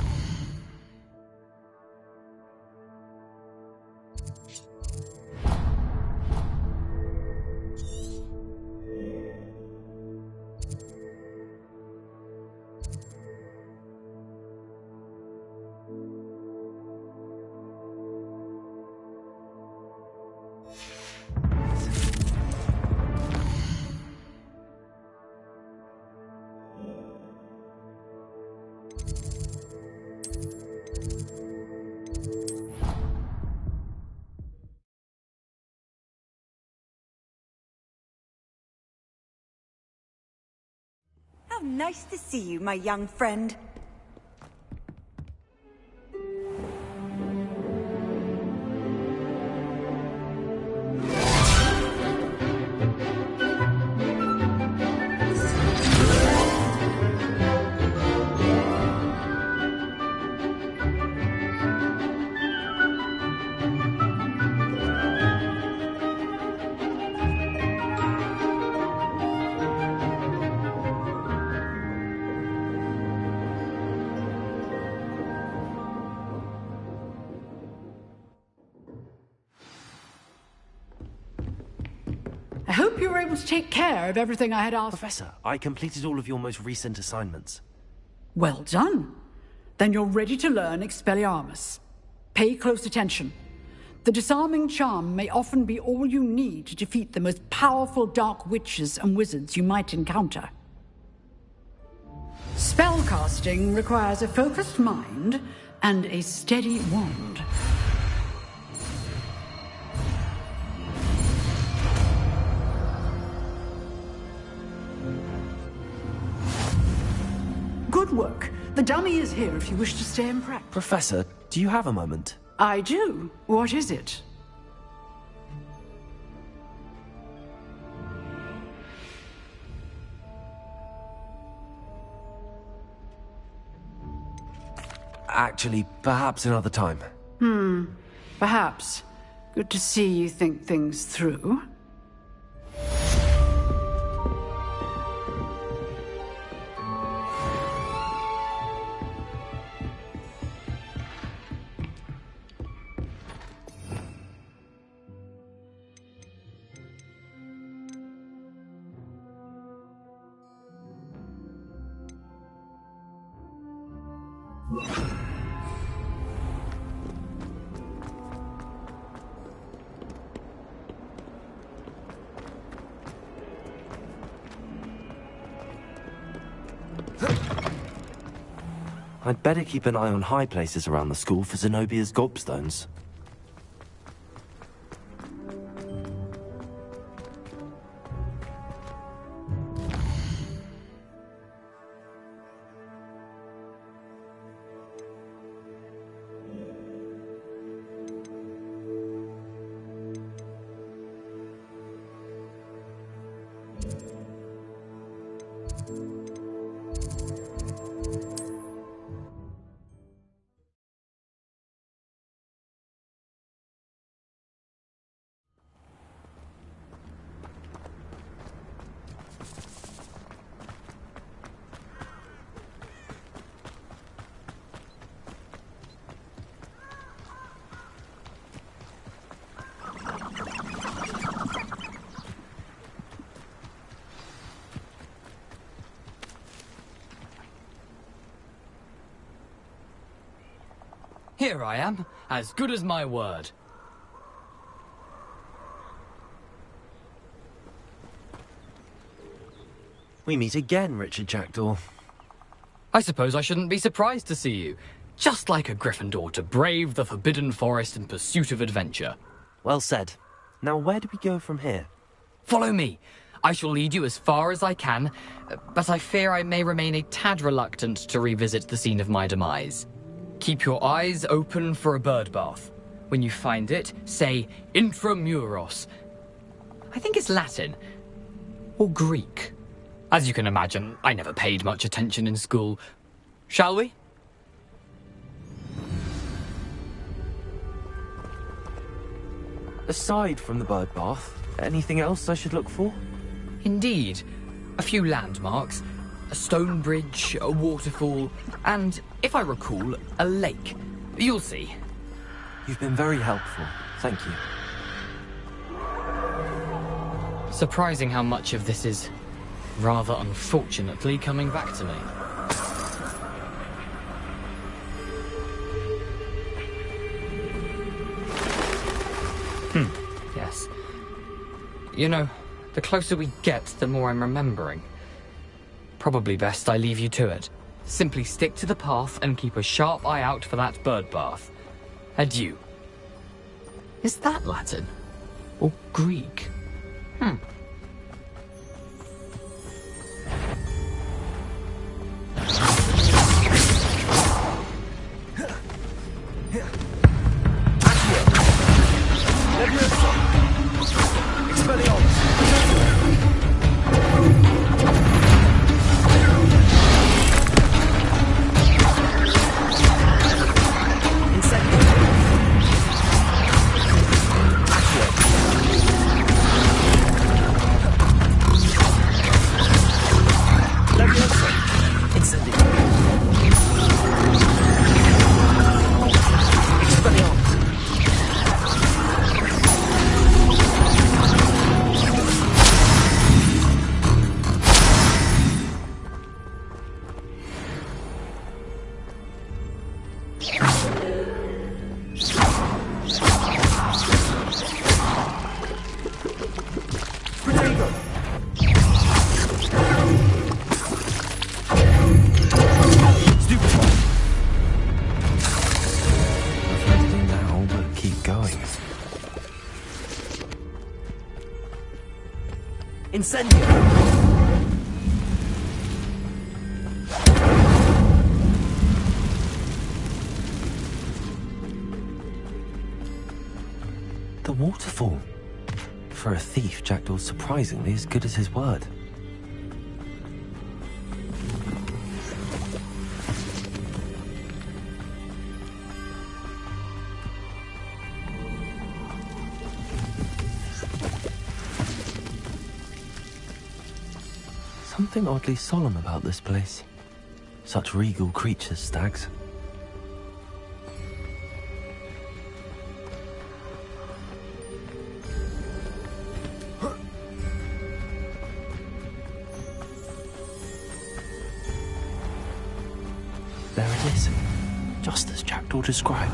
How nice to see you, my young friend. I hope you were able to take care of everything I had asked. Professor, I completed all of your most recent assignments. Well done. Then you're ready to learn Expelliarmus. Pay close attention. The disarming charm may often be all you need to defeat the most powerful dark witches and wizards you might encounter. Spellcasting requires a focused mind and a steady wand. Good work. The dummy is here if you wish to stay and practice. Professor, do you have a moment? I do. What is it? Actually, perhaps another time. Perhaps. Good to see you think things through. I'd better keep an eye on high places around the school for Zenobia's gobstones. Here I am, as good as my word. We meet again, Richard Jackdaw. I suppose I shouldn't be surprised to see you. Just like a Gryffindor to brave the Forbidden Forest in pursuit of adventure. Well said. Now where do we go from here? Follow me. I shall lead you as far as I can, but I fear I may remain a tad reluctant to revisit the scene of my demise. Keep your eyes open for a bird bath. When you find it, say Intramuros. I think it's Latin. Or Greek. As you can imagine, I never paid much attention in school. Shall we? Aside from the bird bath, anything else I should look for? Indeed. A few landmarks. A stone bridge, a waterfall, and, if I recall, a lake. You'll see. You've been very helpful. Thank you. Surprising how much of this is, rather unfortunately, coming back to me. Yes. You know, the closer we get, the more I'm remembering. Probably best I leave you to it. Simply stick to the path and keep a sharp eye out for that bird bath. Adieu. Is that Latin? Or Greek? Incendio! the waterfall. For a thief, Jackdaw's surprisingly as good as his word. Something oddly solemn about this place. Such regal creatures, stags. There it is, just as Jackdaw described.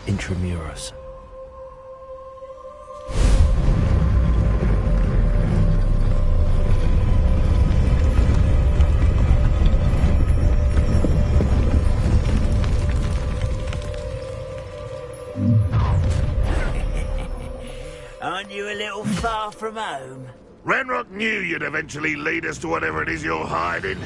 Intramuros. Aren't you a little far from home? Ranrock knew you'd eventually lead us to whatever it is you're hiding.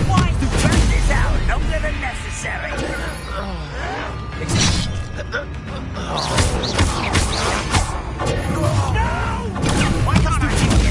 Why to drag this out longer than necessary? Why can't I hit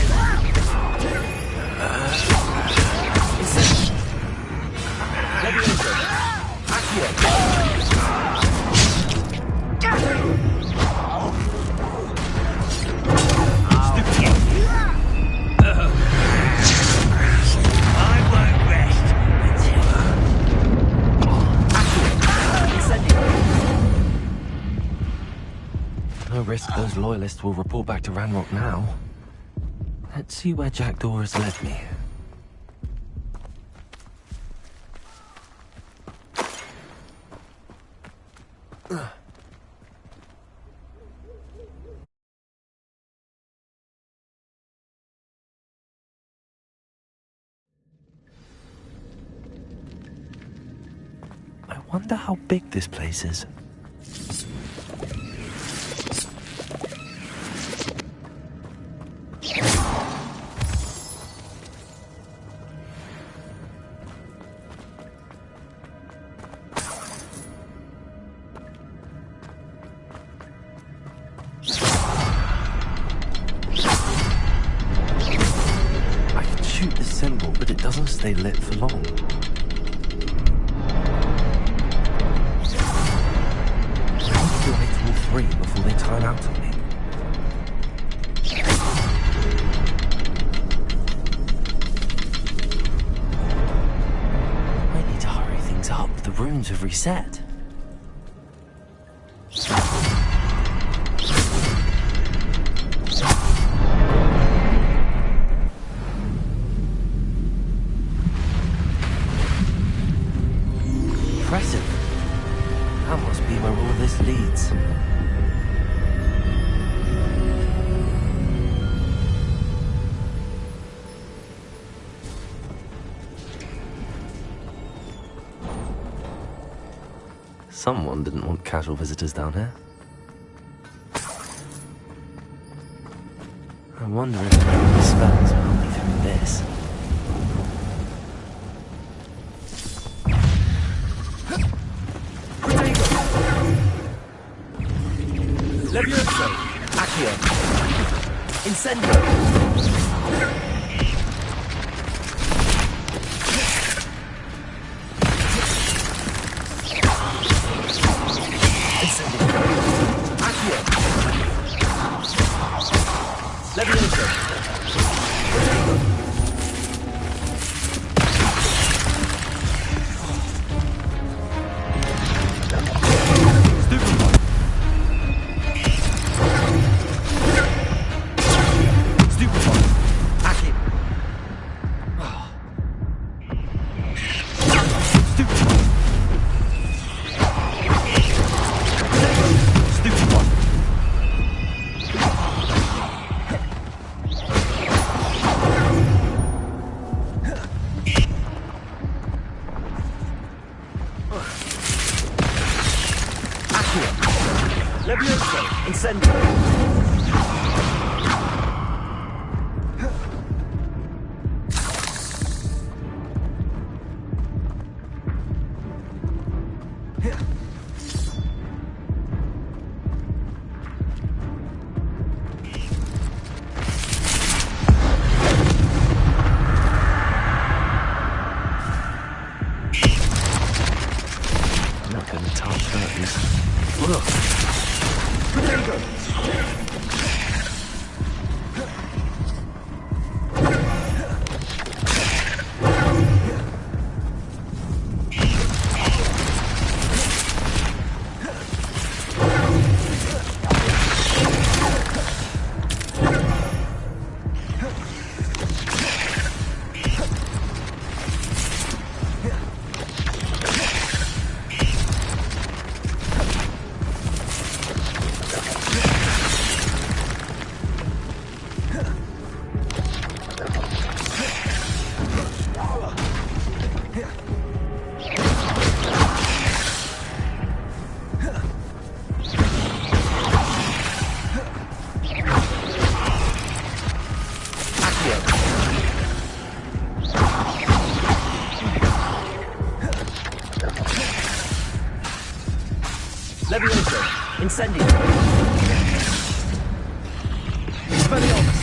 No risk those loyalists will report back to Ranrock now. Let's see where Jackdaw has led me. I wonder how big this place is. I can shoot this symbol, but it doesn't stay lit for long. All three before they time out on me. I need to hurry things up. The runes have reset. Impressive. That must be where all of this leads. Someone didn't want casual visitors down here. I wonder if the spells will help me through this. Levioso! Accio! Incendio! Incendio! Accio! Levioso! Levioso! Incendio! Levioso! Incendio! Expelliarmus!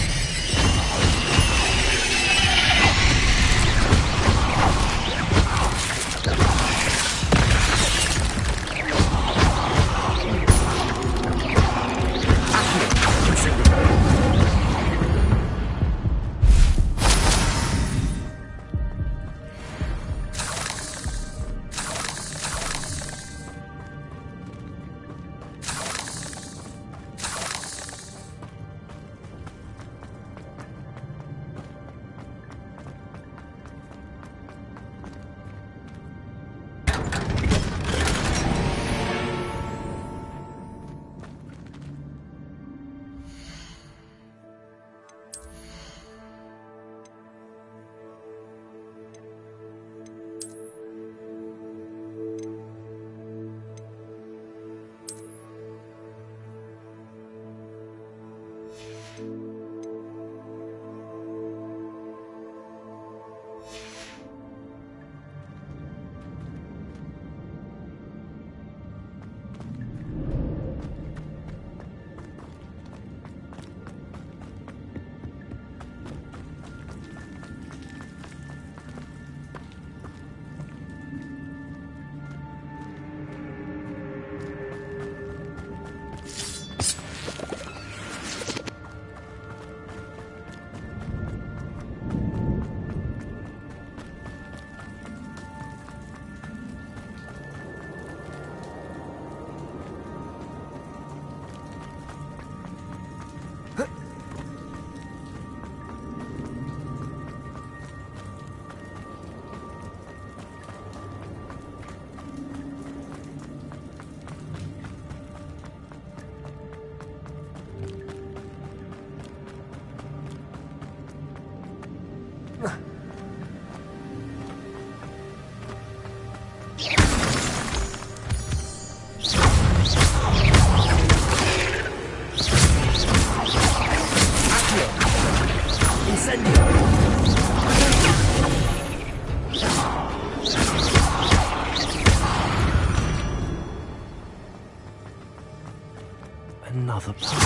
Another puzzle.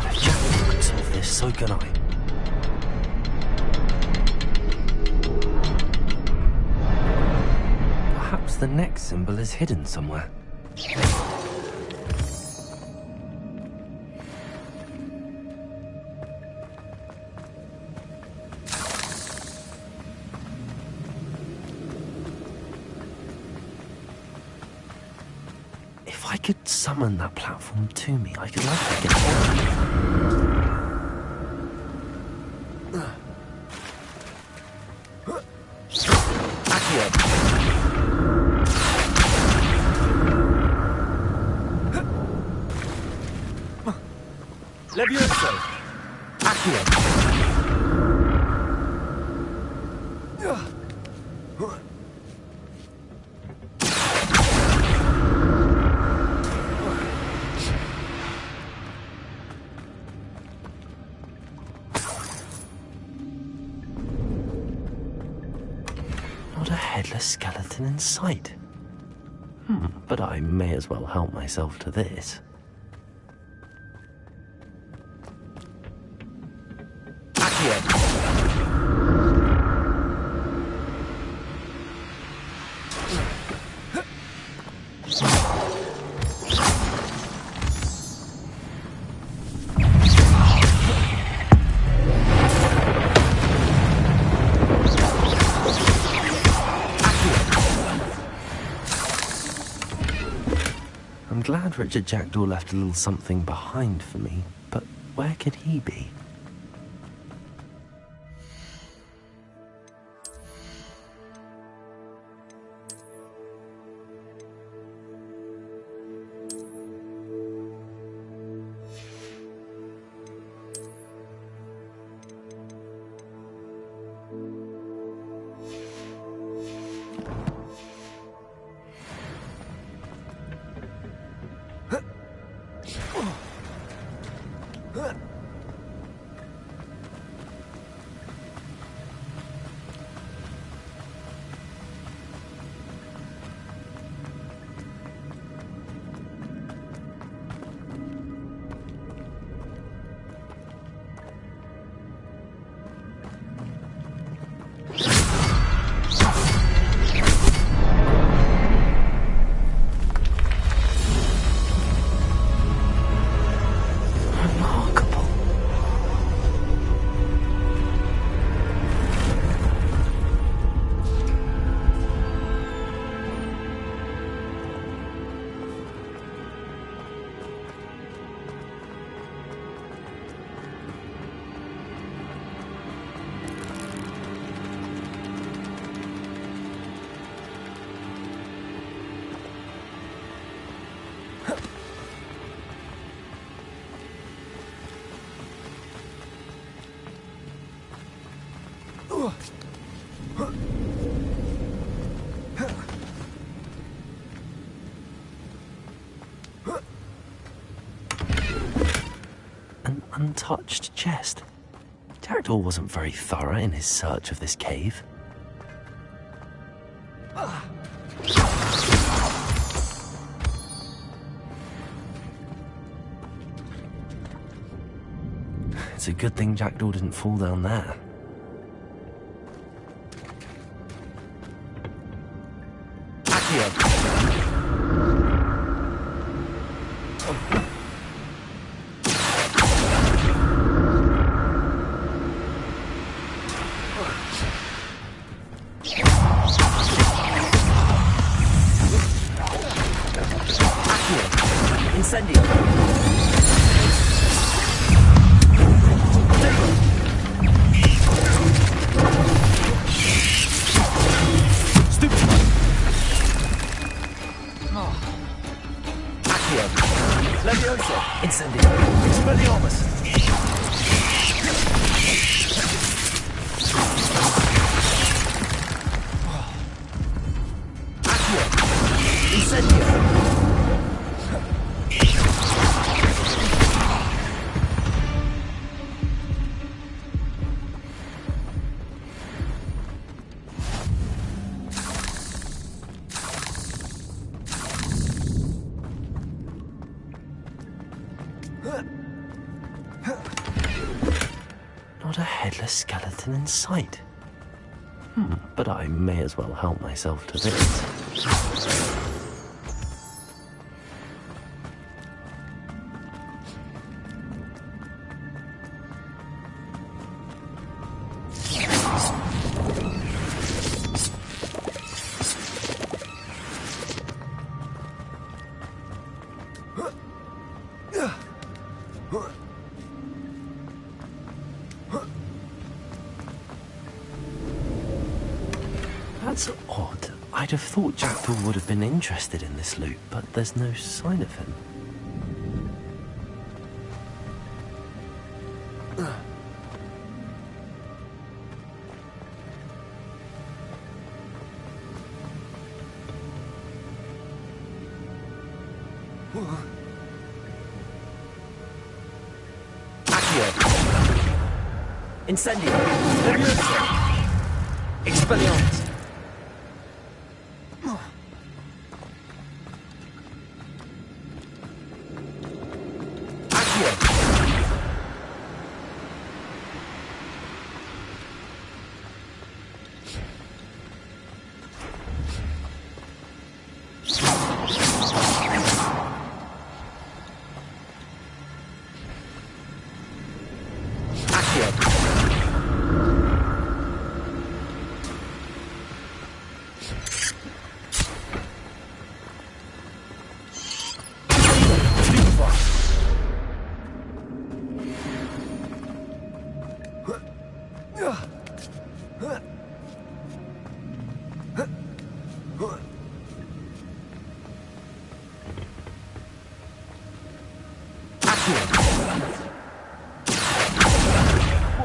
But if Jack could solve this, so can I. Perhaps the next symbol is hidden somewhere. If I could summon that platform to me, I could likely get on it. Levioso! Accio! Not a headless skeleton in sight. But I may as well help myself to this. I'm glad Richard Jackdaw left a little something behind for me, but where could he be? An untouched chest. Jackdaw wasn't very thorough in his search of this cave. It's a good thing Jackdaw didn't fall down there. Accio! Incendio! Stupid! Accio! Levioso! Incendio! Expelliarmus! Accio! Incendio! Not a headless skeleton in sight. But I may as well help myself to this. That's odd. I'd have thought Jackdaw would have been interested in this loot, but there's no sign of him. Accio! Incendio! Levioso! Expelliarmus!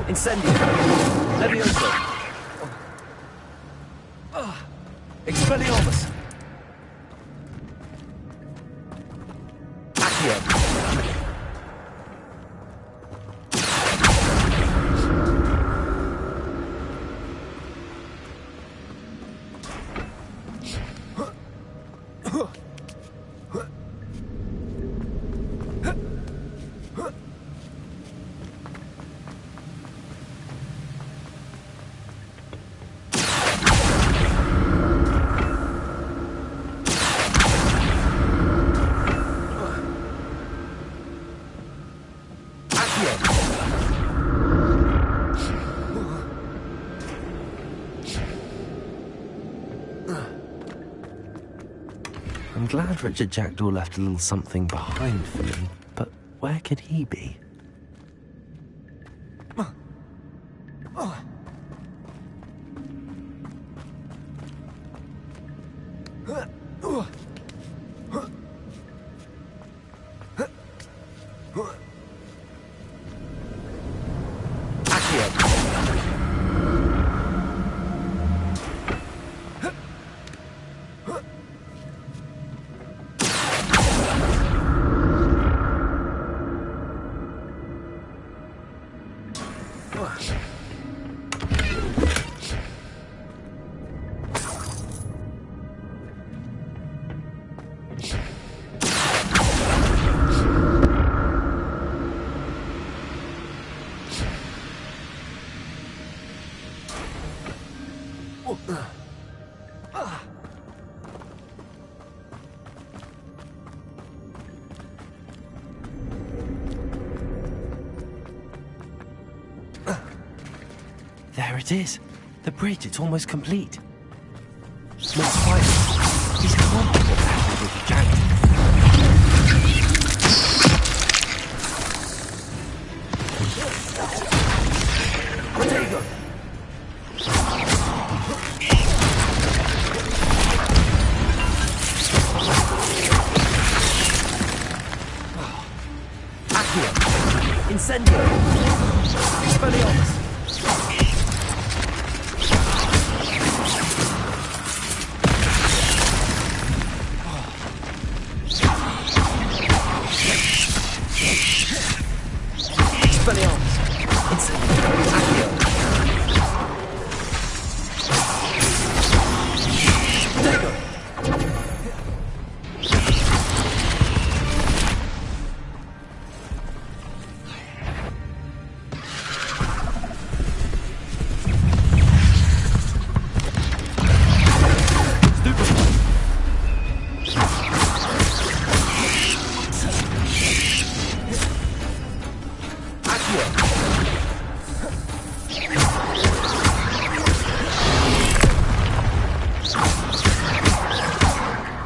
Incendio! Levioso! Expelliarmus! Accio! I'm glad Richard Jackdaw left a little something behind for me, but where could he be? There it is. The bridge, it's almost complete. More spiders. These can't be what happened with Jack. Incendio! Expelliarmus! Expelliarmus!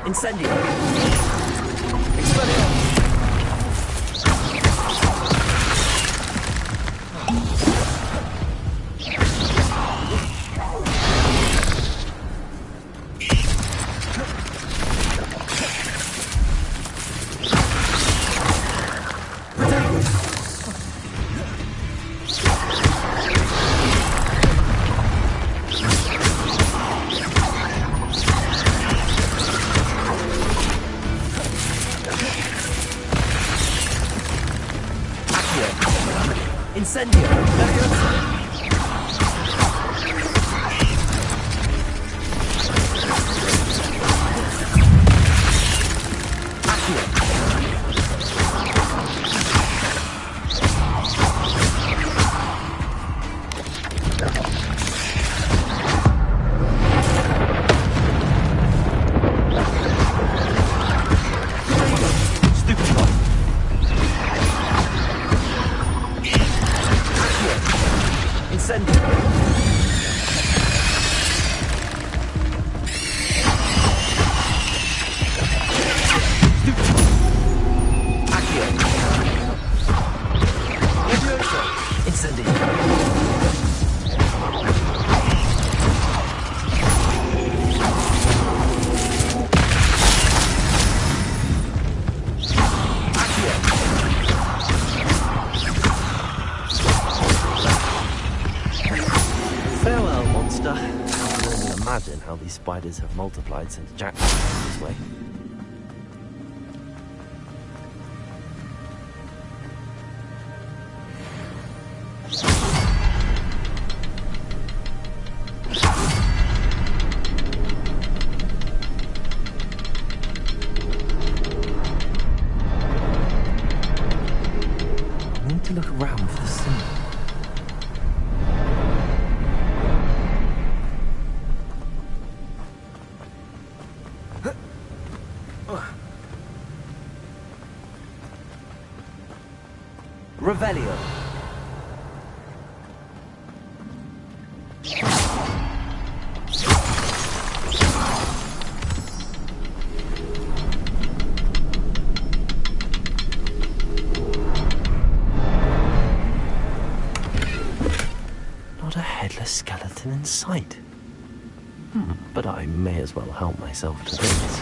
Incendio! Accio! Protego! Incendio! Expelliarmus! Incendio! Leviosa! Farewell, monster. I can only imagine how these spiders have multiplied since Jack came this way. I need to look around for the symbol. Revelio. Not a headless skeleton in sight. But I may as well help myself to this.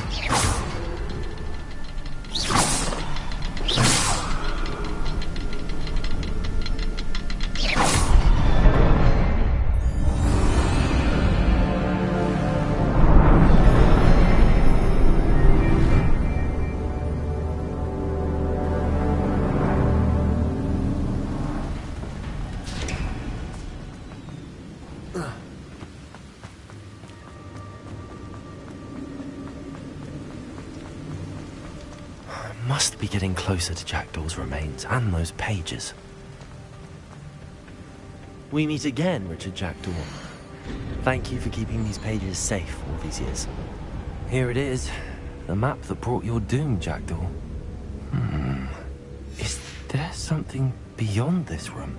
Must be getting closer to Jackdaw's remains and those pages. We meet again, Richard Jackdaw. Thank you for keeping these pages safe all these years. Here it is. The map that brought your doom, Jackdaw. Is there something beyond this room?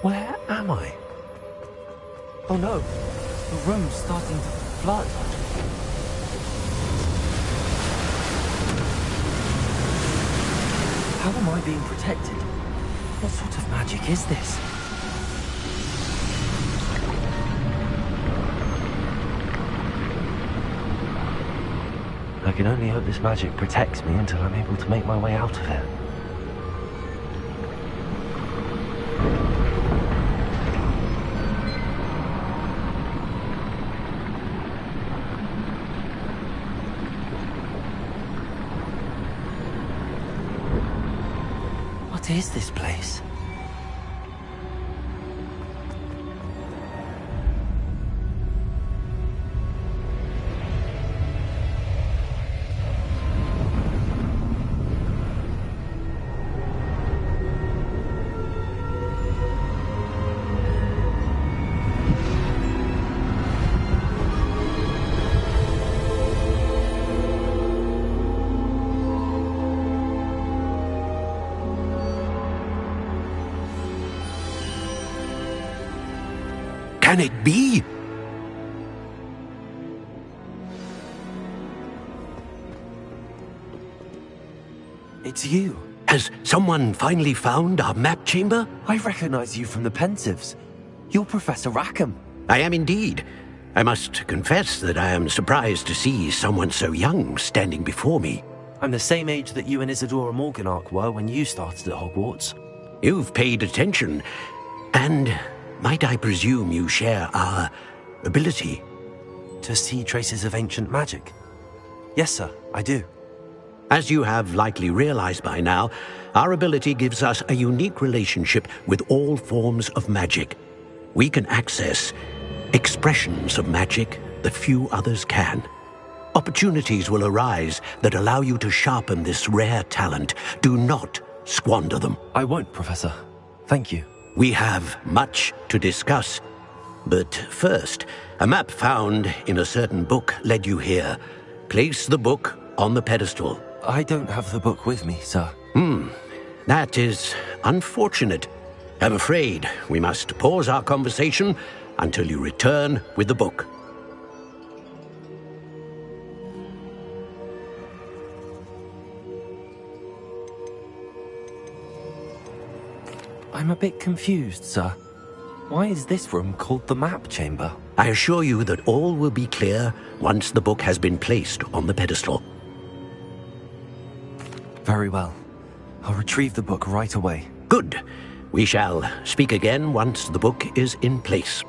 Where am I? Oh no, the room's starting to flood. How am I being protected? What sort of magic is this? I can only hope this magic protects me until I'm able to make my way out of it. What is this place? Can it be? It's you. Has someone finally found our map chamber? I recognize you from the Pensives. You're Professor Rackham. I am indeed. I must confess that I am surprised to see someone so young standing before me. I'm the same age that you and Isadora Morganach were when you started at Hogwarts. You've paid attention, and might I presume you share our ability? To see traces of ancient magic? Yes, sir, I do. As you have likely realized by now, our ability gives us a unique relationship with all forms of magic. We can access expressions of magic that few others can. Opportunities will arise that allow you to sharpen this rare talent. Do not squander them. I won't, Professor. Thank you. We have much to discuss. But first, a map found in a certain book led you here. Place the book on the pedestal. I don't have the book with me, sir. That is unfortunate. I'm afraid we must pause our conversation until you return with the book. I'm a bit confused, sir. Why is this room called the map chamber? I assure you that all will be clear once the book has been placed on the pedestal. Very well. I'll retrieve the book right away. Good. We shall speak again once the book is in place.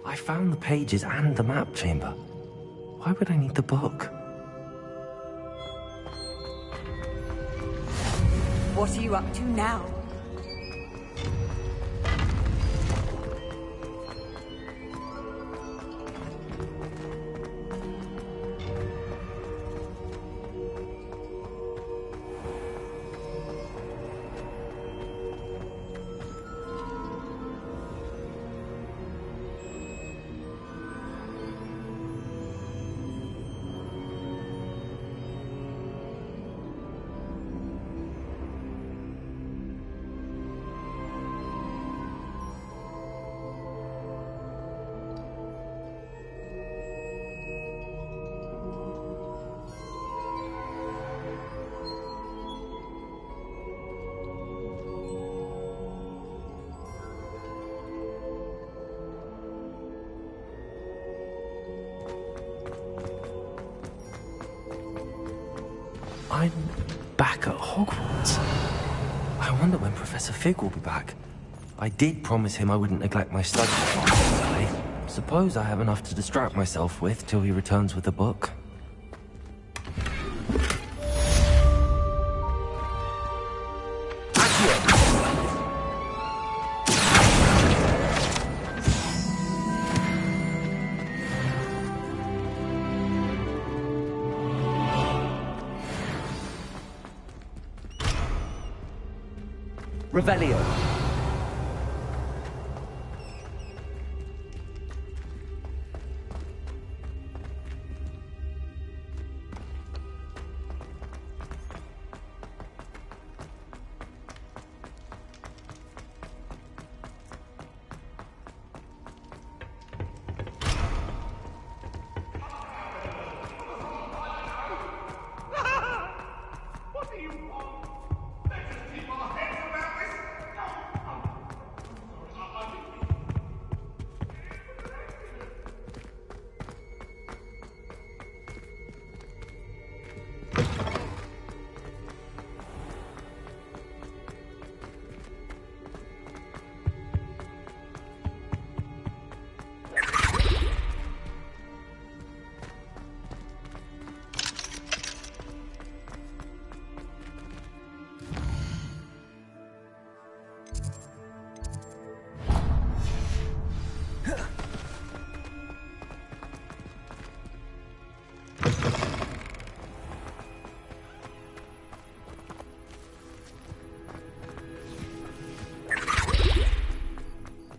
I found the pages and the map chamber. Why would I need the book? What are you up to now? I'm back at Hogwarts. I wonder when Professor Fig will be back. I did promise him I wouldn't neglect my studies. I suppose I have enough to distract myself with till he returns with the book. Revelio.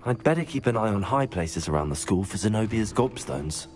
I'd better keep an eye on high places around the school for Zenobia's gobstones.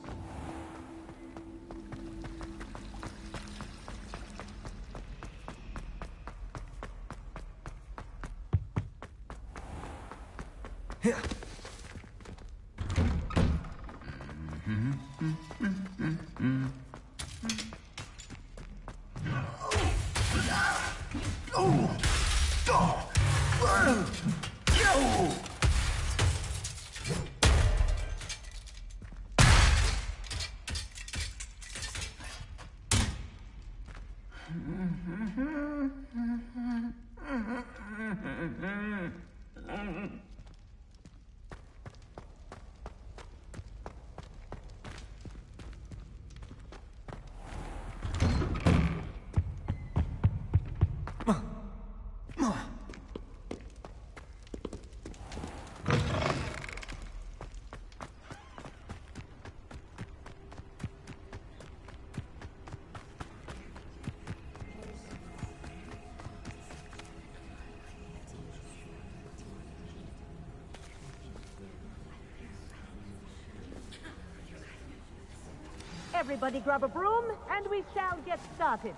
Everybody grab a broom, and we shall get started.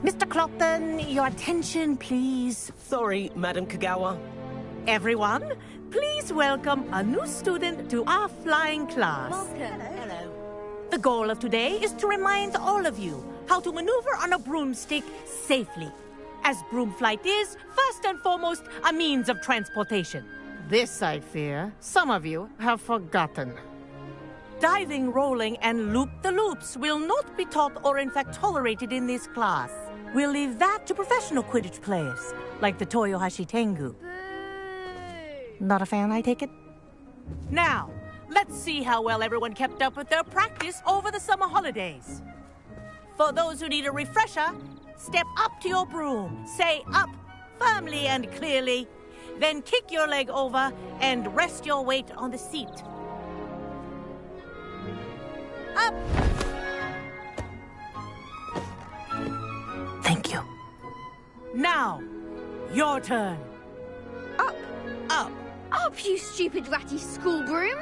Mr. Clopton, your attention, please. Sorry, Madam Kagawa. Everyone, please welcome a new student to our flying class. Welcome. Hello. The goal of today is to remind all of you how to maneuver on a broomstick safely, as broom flight is, first and foremost, a means of transportation. This, I fear, some of you have forgotten. Diving, rolling, and loop-the-loops will not be taught or in fact tolerated in this class. We'll leave that to professional Quidditch players, like the Toyohashi Tengu. Not a fan, I take it? Now, let's see how well everyone kept up with their practice over the summer holidays. For those who need a refresher, step up to your broom, say up firmly and clearly, then kick your leg over and rest your weight on the seat. Up! Thank you. Now, your turn. Up. Up. Up, you stupid ratty school broom.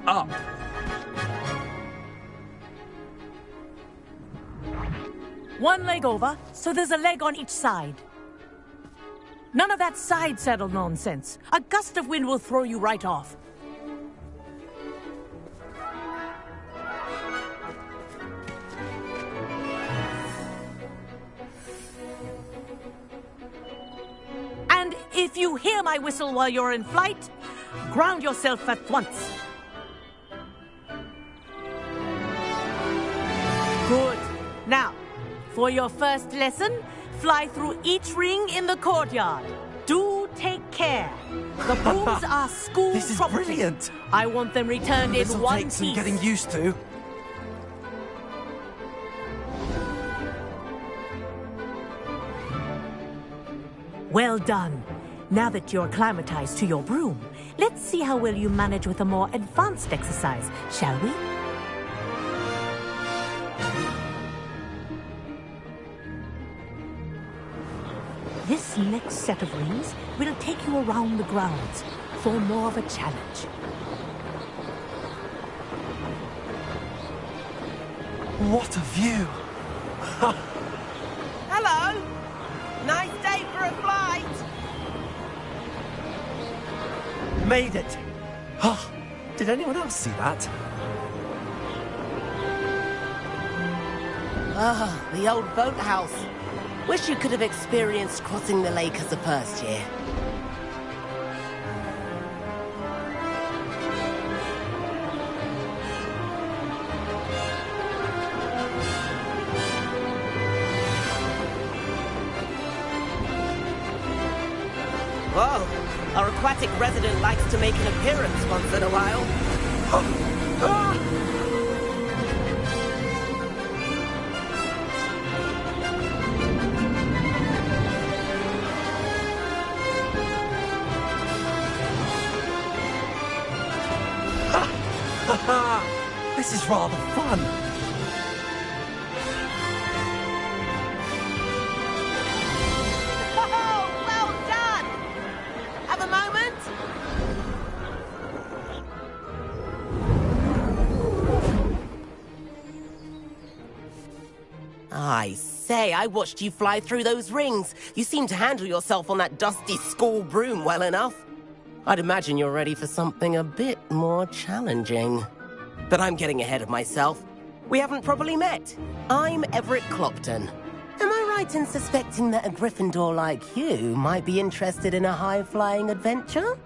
Up. One leg over, so there's a leg on each side. None of that side saddle nonsense. A gust of wind will throw you right off. And if you hear my whistle while you're in flight, ground yourself at once. Good. Now, for your first lesson, fly through each ring in the courtyard. Do take care. The brooms are school This is property. brilliant. I want them returned in This'll one take some piece. getting used to. Well done. Now that you're acclimatized to your broom, let's see how well you manage with a more advanced exercise, shall we? This next set of rings will take you around the grounds for more of a challenge. What a view! Hello! Nice day for a flight! Made it! Oh, did anyone else see that? Ah, the old boathouse. Wish you could have experienced crossing the lake as a first year. Whoa, our aquatic resident likes to make an appearance once in a while. This is rather fun. I say, I watched you fly through those rings. You seem to handle yourself on that dusty school broom well enough. I'd imagine you're ready for something a bit more challenging. But I'm getting ahead of myself. We haven't properly met. I'm Everett Clopton. Am I right in suspecting that a Gryffindor like you might be interested in a high-flying adventure?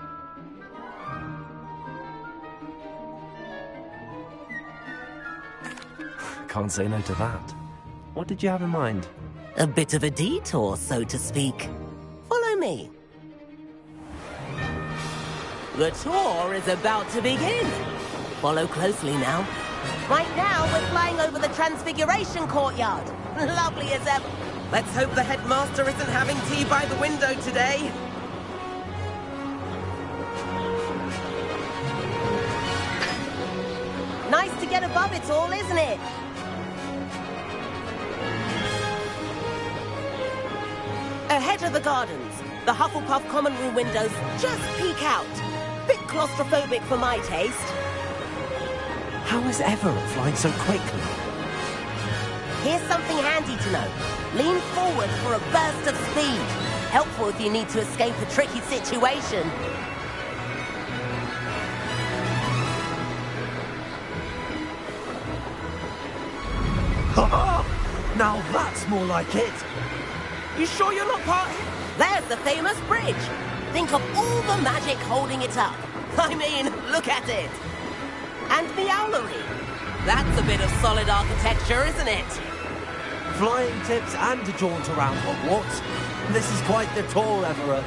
Can't say no to that. What did you have in mind? A bit of a detour, so to speak. Follow me. The tour is about to begin. Follow closely now. Right now, we're flying over the Transfiguration Courtyard. Lovely as ever. Let's hope the headmaster isn't having tea by the window today. Nice to get above it all, isn't it? Ahead of the gardens, the Hufflepuff common room windows just peek out. Bit claustrophobic for my taste. How is Everett flying so quickly? Here's something handy to know. Lean forward for a burst of speed. Helpful if you need to escape a tricky situation. Now that's more like it. You sure you're not part? There's the famous bridge. Think of all the magic holding it up. I mean, look at it. And the owlery. That's a bit of solid architecture, isn't it? Flying tips and a jaunt around Hogwarts. This is quite the tour, Everett.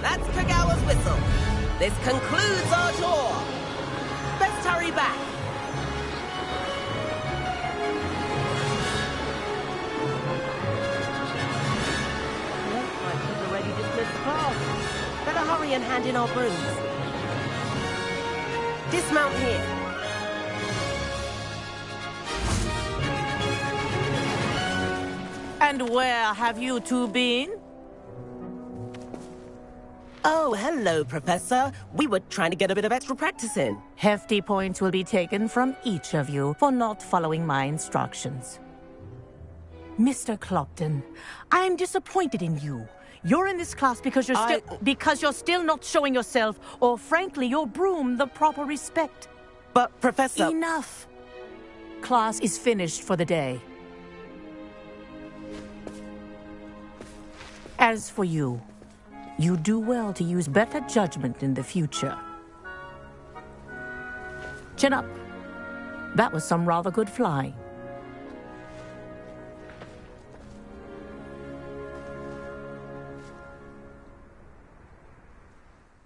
That's Kagawa's whistle. This concludes our tour. Let's hurry back. Looks like we've already dismissed class. Better hurry and hand in our brooms. Dismount here. And where have you two been? Oh, hello, Professor. We were trying to get a bit of extra practice in. Hefty points will be taken from each of you for not following my instructions. Mr. Clopton, I'm disappointed in you. You're in this class because you're still not showing yourself, or frankly, your broom the proper respect. But, Professor... Enough. Class is finished for the day. As for you, you do well to use better judgment in the future. Chin up. That was some rather good flying.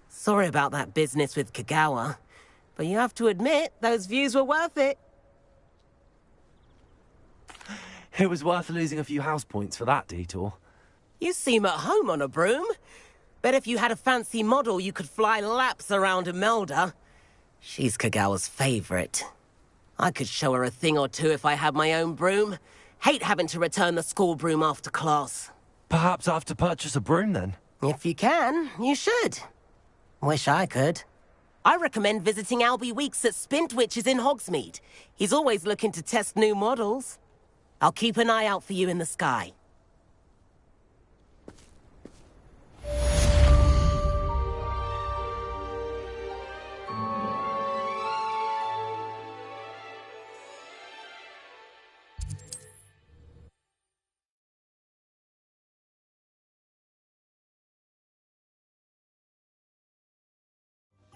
Sorry about that business with Kagawa, but you have to admit, those views were worth it. It was worth losing a few house points for that detour. You seem at home on a broom. Bet if you had a fancy model, you could fly laps around Imelda. She's Kagawa's favorite. I could show her a thing or two if I had my own broom. Hate having to return the school broom after class. Perhaps I have to purchase a broom then? If you can, you should. Wish I could. I recommend visiting Albie Weeks at Spintwitches in Hogsmeade. He's always looking to test new models. I'll keep an eye out for you in the sky.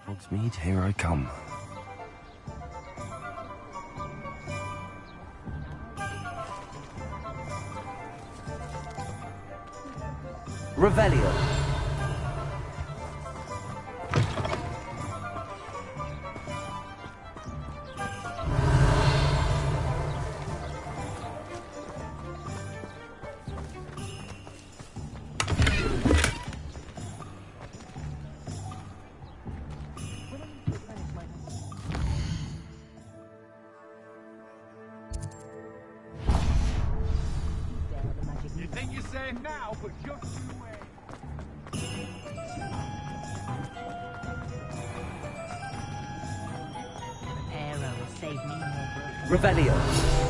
Hogsmeade, here I come. Revelio. You think you're safe now, but you're too late. save me more work. Revelio.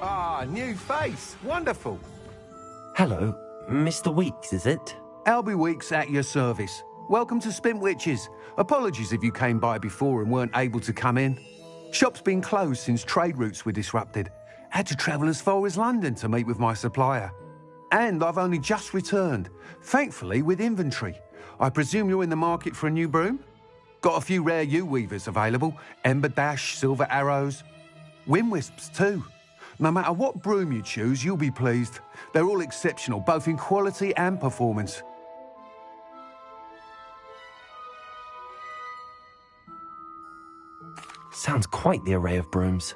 Ah, new face. Wonderful. Hello, Mr. Weeks, is it? Albie Weeks at your service. Welcome to Spintwitches. Apologies if you came by before and weren't able to come in. Shop's been closed since trade routes were disrupted. Had to travel as far as London to meet with my supplier. And I've only just returned, thankfully with inventory. I presume you're in the market for a new broom? Got a few rare yew-weavers available. Ember Dash, Silver Arrows. Wind-wisps too. No matter what broom you choose, you'll be pleased. They're all exceptional, both in quality and performance. Sounds quite the array of brooms.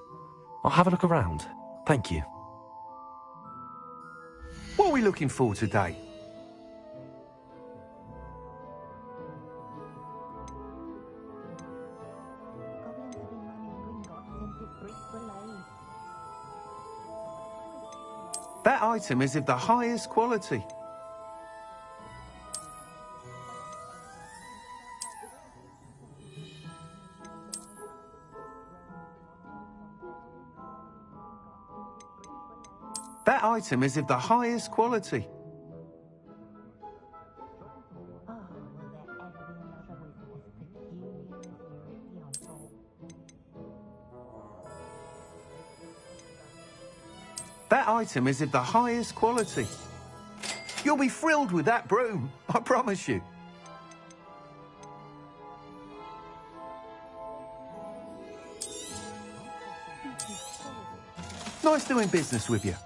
I'll have a look around. Thank you. What are we looking for today? That item is of the highest quality. That item is of the highest quality. That item is of the highest quality. You'll be thrilled with that broom, I promise you. Nice doing business with you.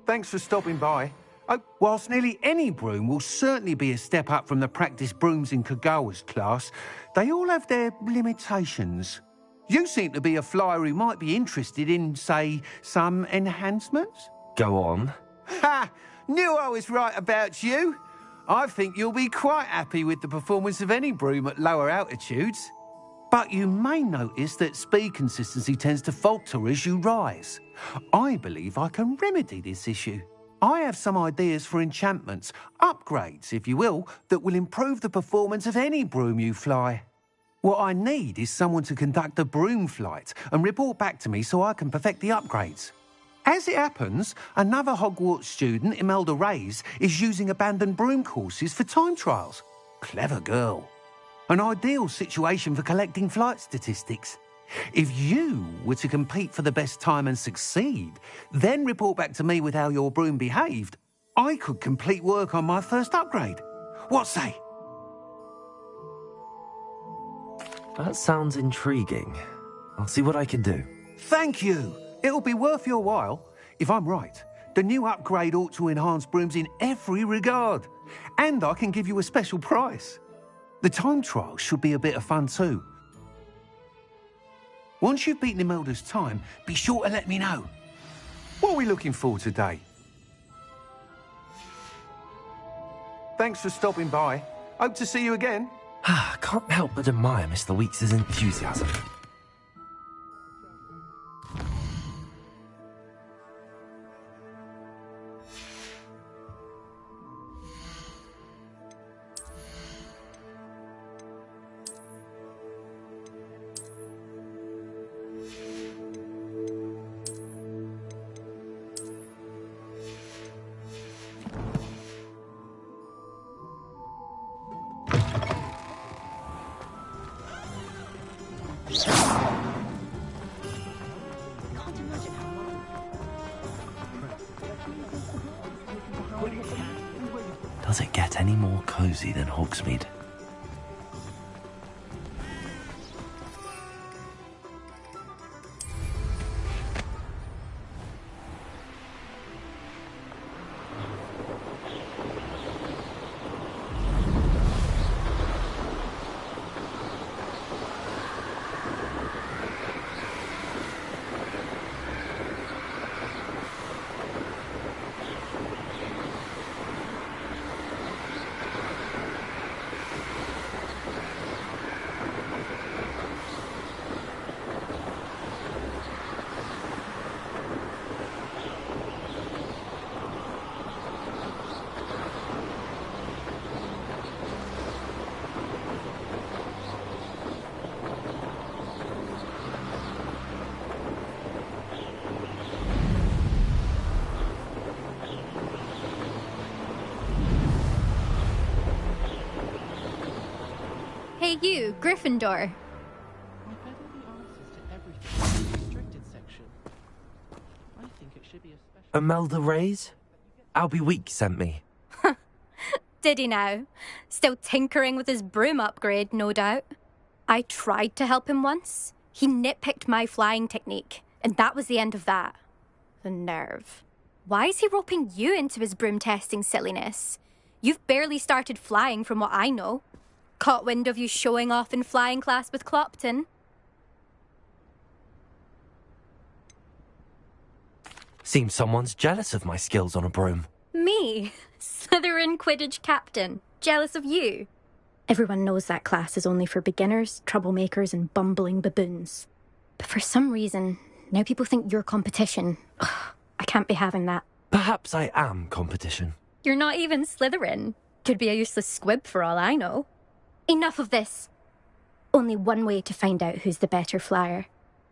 Thanks for stopping by. Oh, whilst nearly any broom will certainly be a step up from the practice brooms in Kagawa's class, they all have their limitations. You seem to be a flyer who might be interested in, say, some enhancements? Go on. Ha! Knew I was right about you. I think you'll be quite happy with the performance of any broom at lower altitudes. But you may notice that speed consistency tends to falter as you rise. I believe I can remedy this issue. I have some ideas for enchantments, upgrades, if you will, that will improve the performance of any broom you fly. What I need is someone to conduct a broom flight and report back to me so I can perfect the upgrades. As it happens, another Hogwarts student, Imelda Reyes, is using abandoned broom courses for time trials. Clever girl. An ideal situation for collecting flight statistics. If you were to compete for the best time and succeed, then report back to me with how your broom behaved, I could complete work on my first upgrade. What say? That sounds intriguing. I'll see what I can do. Thank you. It'll be worth your while. If I'm right, the new upgrade ought to enhance brooms in every regard. And I can give you a special price. The time trial should be a bit of fun too. Once you've beaten Imelda's time, be sure to let me know. What are we looking for today? Thanks for stopping by. Hope to see you again. Can't help but admire Mr. Weeks' enthusiasm. Does it get any more cozy than Hogsmeade? Hey you, Gryffindor. I've read all the answers to everything in the restricted section. I think it should be a special... Imelda Reyes? Albie Week sent me. Did he now? Still tinkering with his broom upgrade, no doubt. I tried to help him once. He nitpicked my flying technique, and that was the end of that. The nerve. Why is he roping you into his broom testing silliness? You've barely started flying from what I know. Caught wind of you showing off in flying class with Clopton. Seems someone's jealous of my skills on a broom. Me? Slytherin Quidditch captain. Jealous of you? Everyone knows that class is only for beginners, troublemakers, and bumbling baboons. But for some reason, now people think you're competition. Ugh, I can't be having that. Perhaps I am competition. You're not even Slytherin. Could be a useless squib for all I know. Enough of this. Only one way to find out who's the better flyer.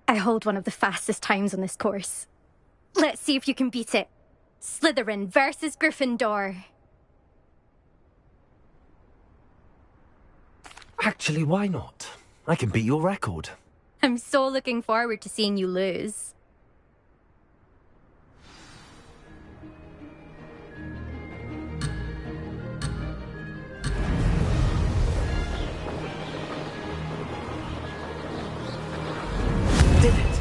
I hold one of the fastest times on this course. Let's see if you can beat it. Slytherin versus Gryffindor. Actually, why not? I can beat your record. I'm so looking forward to seeing you lose. Did it?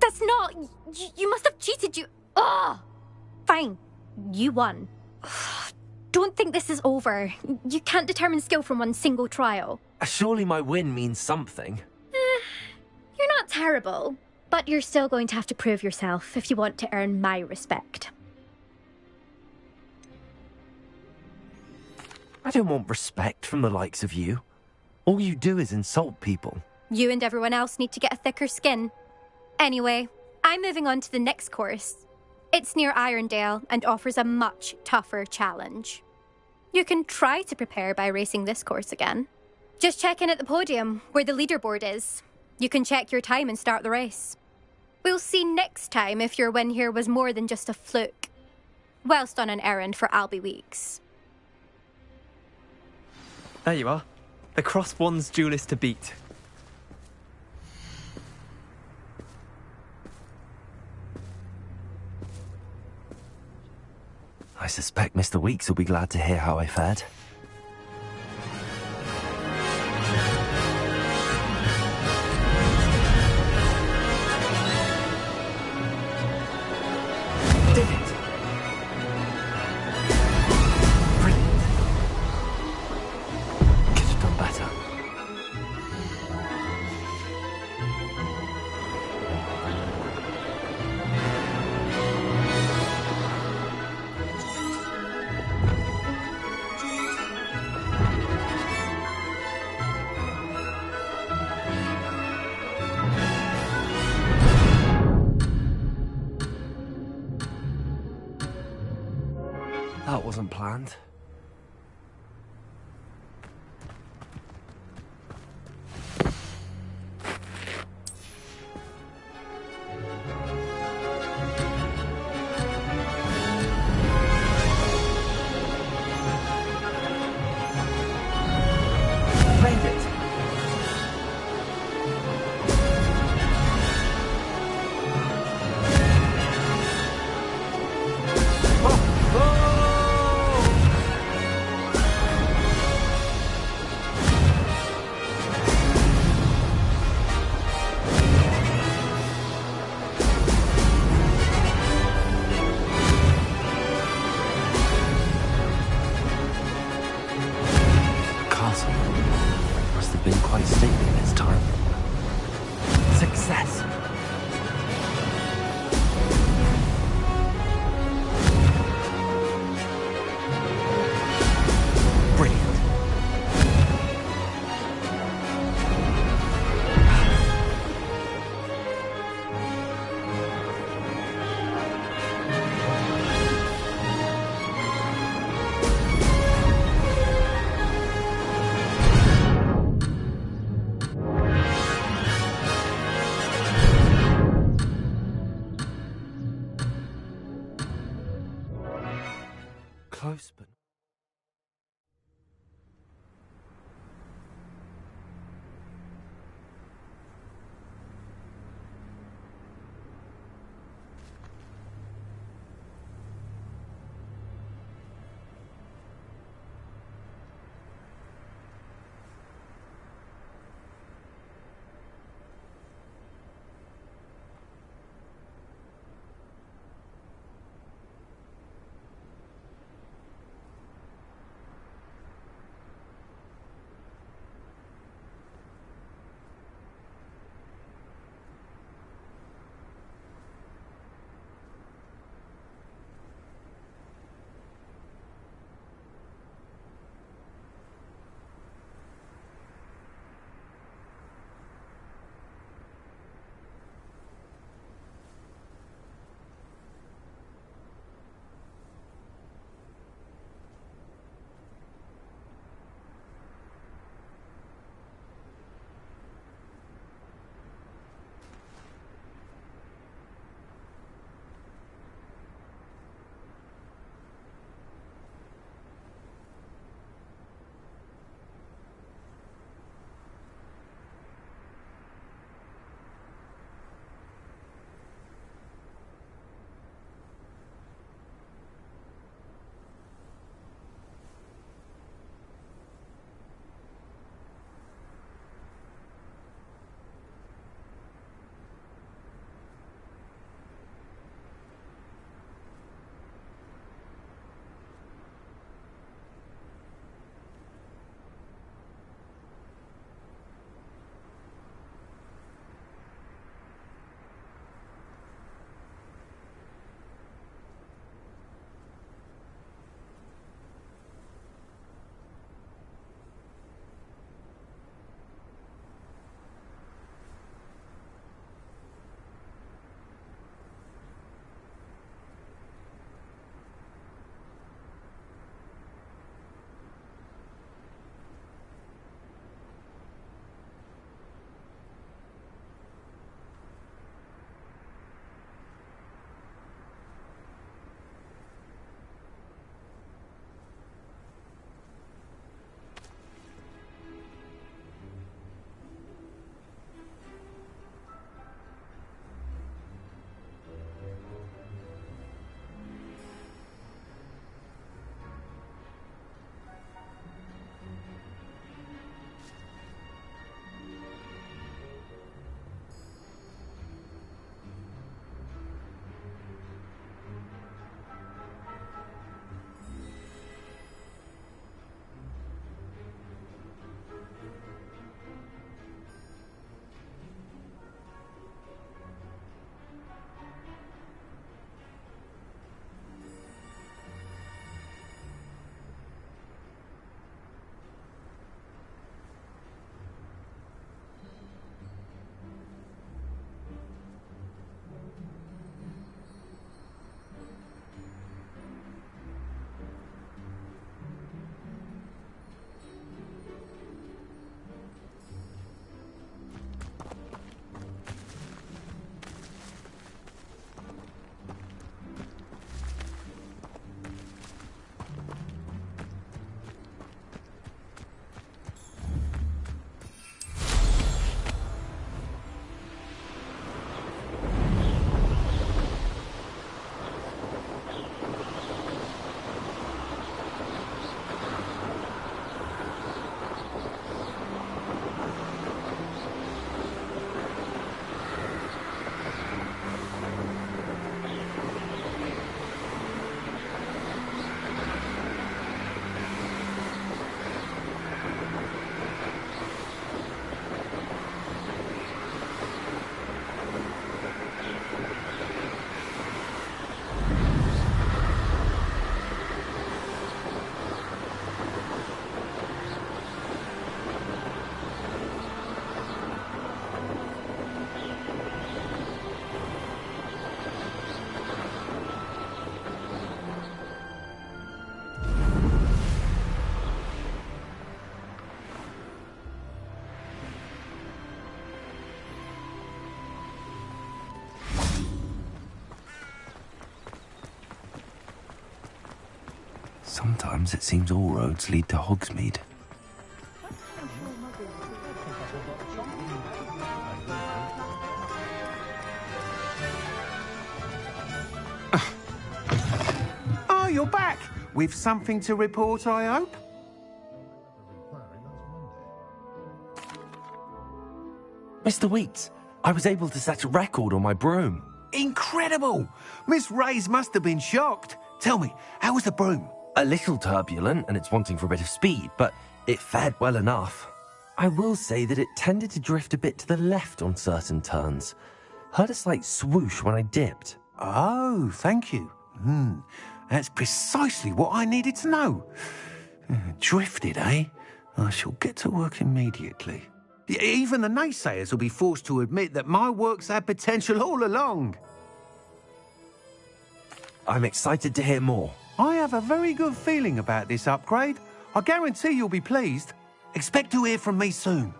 That's not... You must have cheated, you... Ugh! Fine. You won. Don't think this is over. You can't determine skill from one single trial. Surely my win means something. terrible, but you're still going to have to prove yourself if you want to earn my respect. I don't want respect from the likes of you. All you do is insult people. You and everyone else need to get a thicker skin. Anyway, I'm moving on to the next course. It's near Irondale and offers a much tougher challenge. You can try to prepare by racing this course again. Just check in at the podium, where the leaderboard is. You can check your time and start the race. We'll see next time if your win here was more than just a fluke. Whilst on an errand for Albie Weeks. There you are. The Cross Wands duelist to beat. I suspect Mr. Weeks will be glad to hear how I fared. Did it! Brilliant. Could have done better. That wasn't planned. Made it! Castle must have been quite stately this time. Success! Brilliant. Close, but... Sometimes it seems all roads lead to Hogsmeade. Oh, you're back! With something to report, I hope? Mr. Weeks, I was able to set a record on my broom. Incredible! Miss Reyes must have been shocked. Tell me, how was the broom? A little turbulent, and it's wanting for a bit of speed, but it fared well enough. I will say that it tended to drift a bit to the left on certain turns. Heard a slight swoosh when I dipped. Oh, thank you. That's precisely what I needed to know. Drifted, eh? I shall get to work immediately. Even the naysayers will be forced to admit that my work's had potential all along. I'm excited to hear more. I have a very good feeling about this upgrade. I guarantee you'll be pleased. Expect to hear from me soon.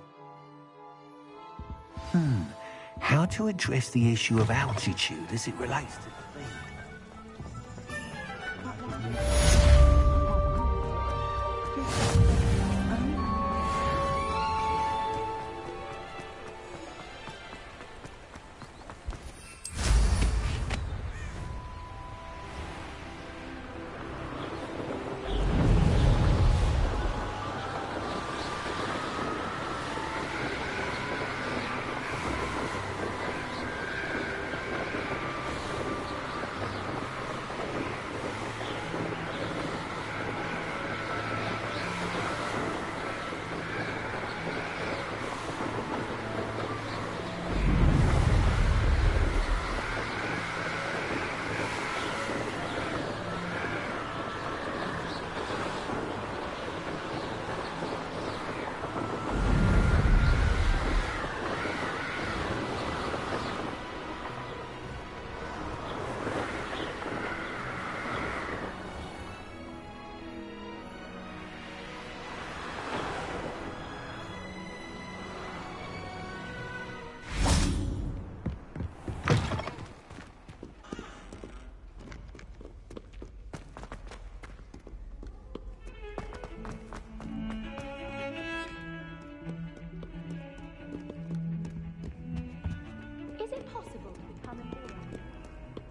How to address the issue of altitude as it relates to the thing?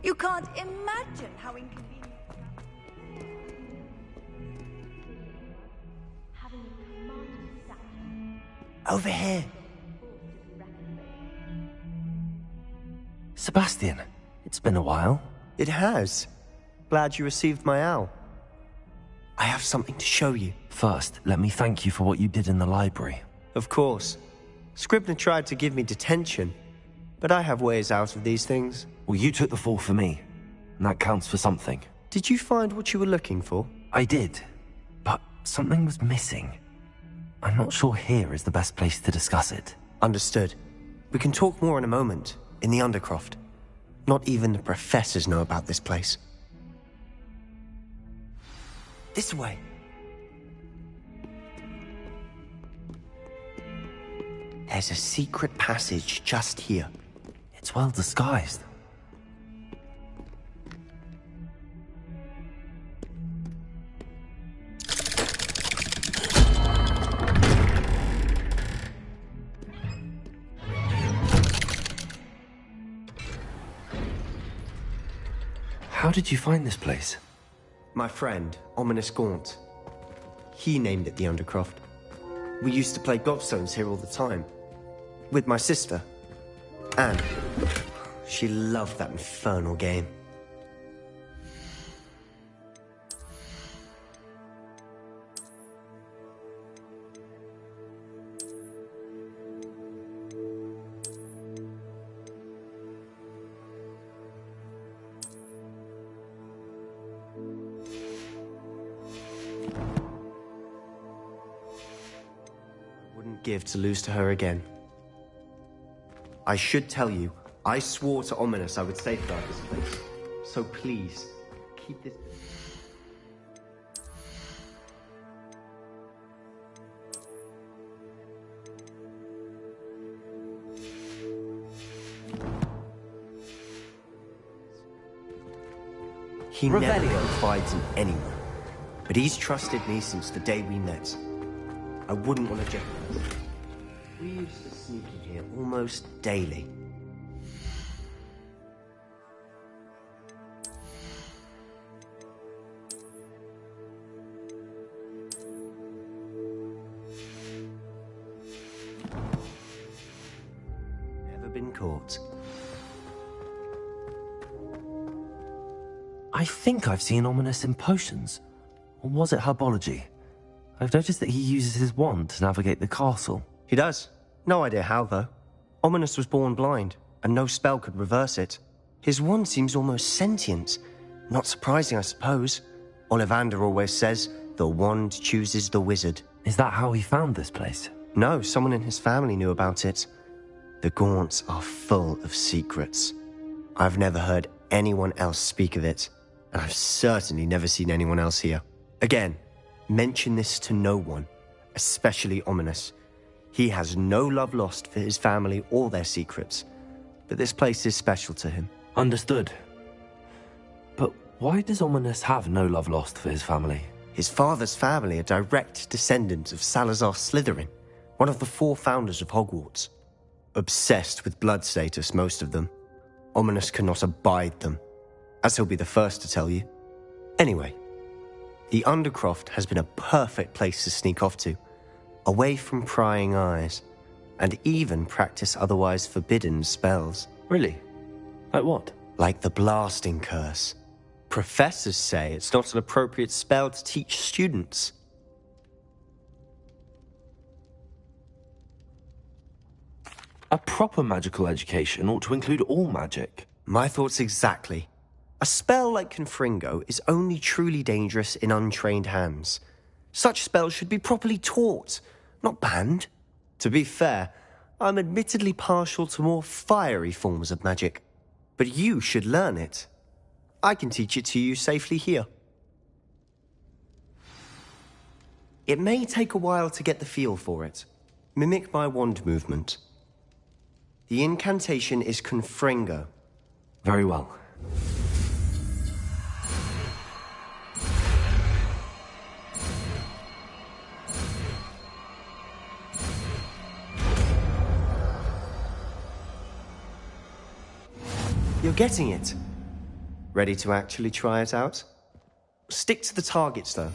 You can't imagine how inconvenient. Over here. Sebastian, it's been a while. It has. Glad you received my owl. I have something to show you. First, let me thank you for what you did in the library. Of course. Scribner tried to give me detention, but I have ways out of these things. Well, you took the fall for me, and that counts for something. Did you find what you were looking for? I did, but something was missing. I'm not sure here is the best place to discuss it. Understood. We can talk more in a moment, in the Undercroft. Not even the professors know about this place. This way. There's a secret passage just here. It's well disguised. How did you find this place? My friend, Ominous Gaunt. He named it the Undercroft. We used to play gobstones here all the time. With my sister, Anne. She loved that infernal game. Give to lose to her again. I should tell you, I swore to Ominous I would safeguard this place. So please, keep this... He never confides in anyone. But he's trusted me since the day we met. I wouldn't want to jeopardize it. We used to sneak in here almost daily. Never been caught. I think I've seen Ominous in potions. Or was it herbology? I've noticed that he uses his wand to navigate the castle. He does. No idea how, though. Ominous was born blind, and no spell could reverse it. His wand seems almost sentient. Not surprising, I suppose. Ollivander always says, the wand chooses the wizard. Is that how he found this place? No, someone in his family knew about it. The Gaunts are full of secrets. I've never heard anyone else speak of it, and I've certainly never seen anyone else here. Again, mention this to no one, especially Ominous. He has no love lost for his family or their secrets, but this place is special to him. Understood. But why does Ominous have no love lost for his family? His father's family are direct descendants of Salazar Slytherin, one of the 4 founders of Hogwarts. Obsessed with blood status, most of them. Ominous cannot abide them, as he'll be the first to tell you. Anyway, the Undercroft has been a perfect place to sneak off to, away from prying eyes, and even practice otherwise forbidden spells. Really? Like what? Like the Blasting Curse. Professors say it's not an appropriate spell to teach students. A proper magical education ought to include all magic. My thoughts exactly. A spell like Confringo is only truly dangerous in untrained hands. Such spells should be properly taught, not banned. To be fair, I'm admittedly partial to more fiery forms of magic. But you should learn it. I can teach it to you safely here. It may take a while to get the feel for it. Mimic my wand movement. The incantation is Confringo. Very well. You're getting it. Ready to actually try it out? Stick to the targets, though.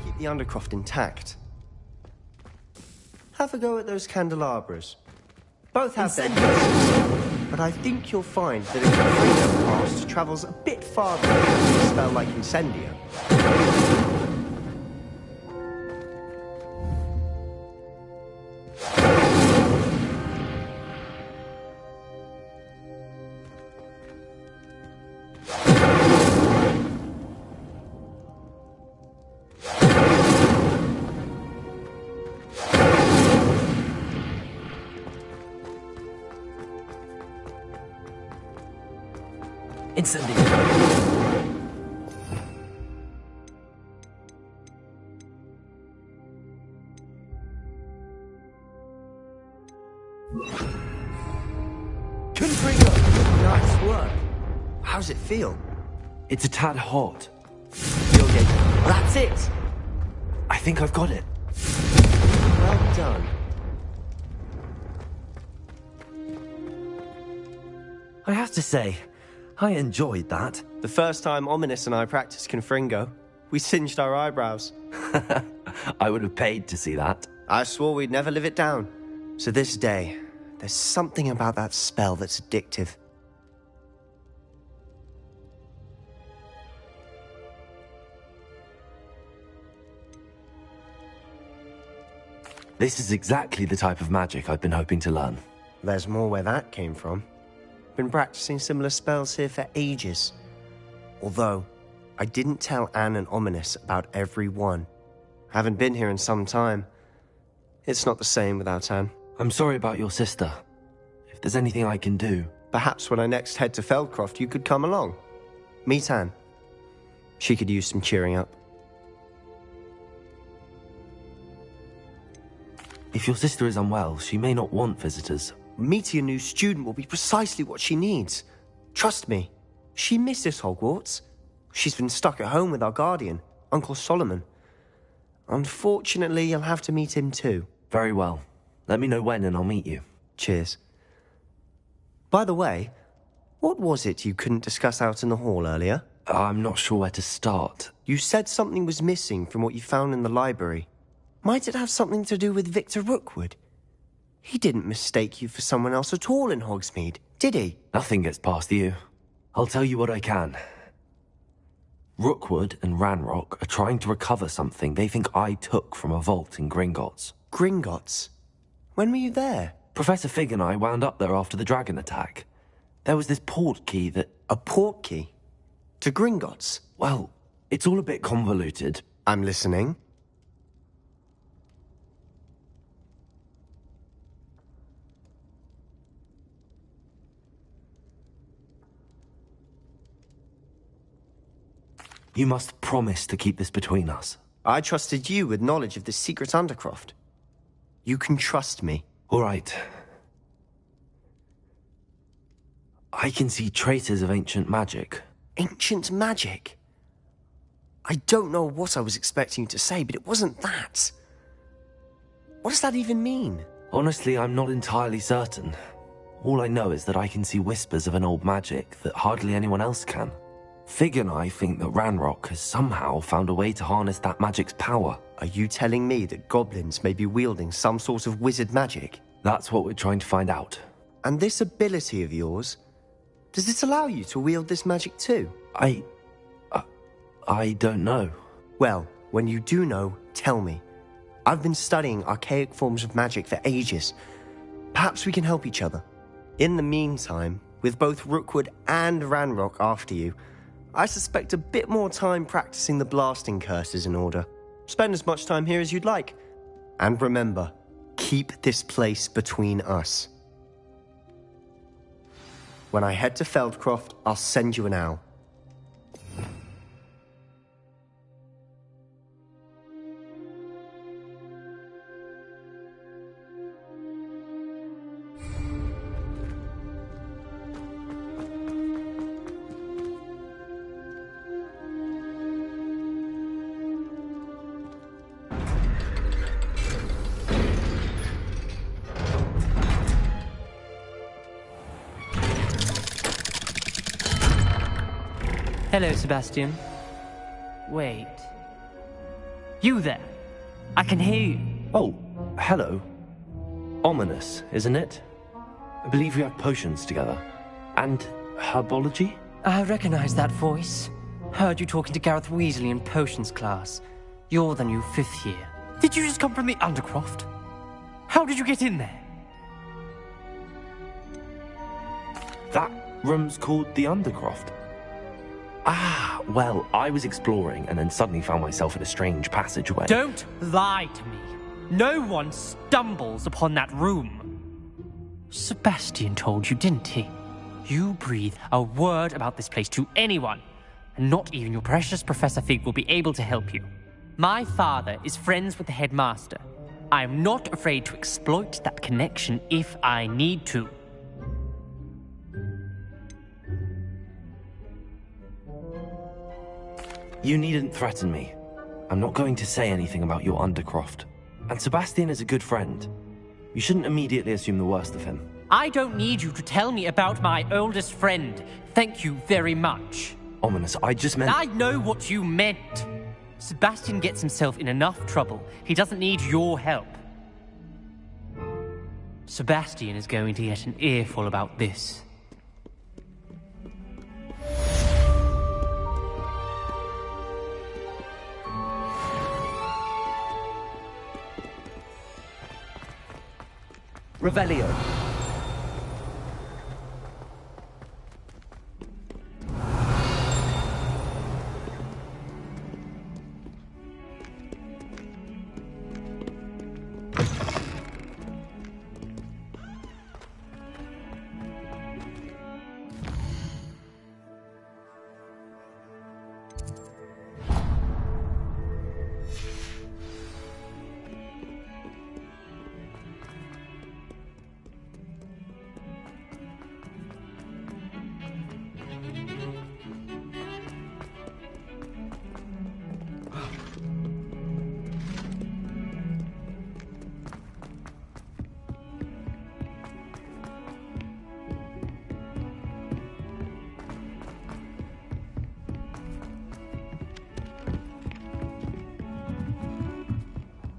Keep the Undercroft intact. Have a go at those candelabras. Both have their uses, but I think you'll find that a Confringo cast travels a bit farther than a spell like Incendio. Incendio. Confringo! Nice work. How's it feel? It's a tad hot. You'll get it. That's it! I think I've got it. Well done. I have to say, I enjoyed that. The first time Ominous and I practiced Confringo, we singed our eyebrows. I would have paid to see that. I swore we'd never live it down. So this day, there's something about that spell that's addictive. This is exactly the type of magic I've been hoping to learn. There's more where that came from. Been practicing similar spells here for ages. Although, I didn't tell Anne and Ominous about every one. Haven't been here in some time. It's not the same without Anne. I'm sorry about your sister. If there's anything I can do... Perhaps when I next head to Feldcroft, you could come along. Meet Anne. She could use some cheering up. If your sister is unwell, she may not want visitors. Meeting a new student will be precisely what she needs. Trust me, she misses Hogwarts. She's been stuck at home with our guardian, Uncle Solomon. Unfortunately, you'll have to meet him too. Very well. Let me know when and I'll meet you. Cheers. By the way, what was it you couldn't discuss out in the hall earlier? I'm not sure where to start. You said something was missing from what you found in the library. Might it have something to do with Victor Rookwood? He didn't mistake you for someone else at all in Hogsmeade, did he? Nothing gets past you. I'll tell you what I can. Rookwood and Ranrock are trying to recover something they think I took from a vault in Gringotts. Gringotts? When were you there? Professor Fig and I wound up there after the dragon attack. There was this port key that... A port key? To Gringotts? Well, it's all a bit convoluted. I'm listening. You must promise to keep this between us. I trusted you with knowledge of the secret Undercroft. You can trust me. All right. I can see traces of ancient magic. Ancient magic? I don't know what I was expecting you to say, but it wasn't that. What does that even mean? Honestly, I'm not entirely certain. All I know is that I can see whispers of an old magic that hardly anyone else can. Fig and I think that Ranrock has somehow found a way to harness that magic's power. Are you telling me that goblins may be wielding some sort of wizard magic? That's what we're trying to find out. And this ability of yours, does it allow you to wield this magic too? I don't know. Well, when you do know, tell me. I've been studying archaic forms of magic for ages. Perhaps we can help each other. In the meantime, with both Rookwood and Ranrock after you, I suspect a bit more time practicing the blasting curse is in order. Spend as much time here as you'd like. And remember, keep this place between us. When I head to Feldcroft, I'll send you an owl. Hello, Sebastian. Wait. You there? I can hear you. Oh, hello. Ominous, isn't it? I believe we have potions together. And herbology? I recognize that voice. Heard you talking to Gareth Weasley in potions class. You're the new 5th year. Did you just come from the Undercroft? How did you get in there? That room's called the Undercroft. Ah, well, I was exploring and then suddenly found myself in a strange passageway. Don't lie to me. No one stumbles upon that room. Sebastian told you, didn't he? You breathe a word about this place to anyone, and not even your precious Professor Fig will be able to help you. My father is friends with the headmaster. I am not afraid to exploit that connection if I need to. You needn't threaten me. I'm not going to say anything about your Undercroft. And Sebastian is a good friend. You shouldn't immediately assume the worst of him. I don't need you to tell me about my oldest friend. Thank you very much. Ominous, I just meant... I know what you meant. Sebastian gets himself in enough trouble. He doesn't need your help. Sebastian is going to get an earful about this. Revelio.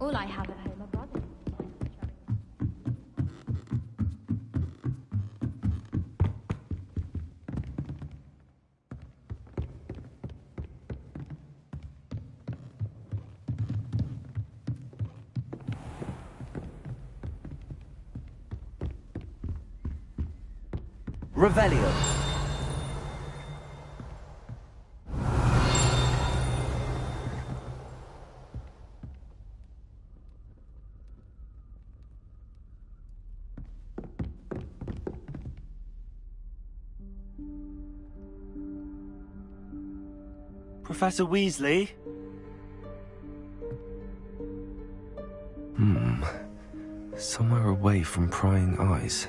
All I have at home are brothers. Revelio. Professor Weasley? Somewhere away from prying eyes.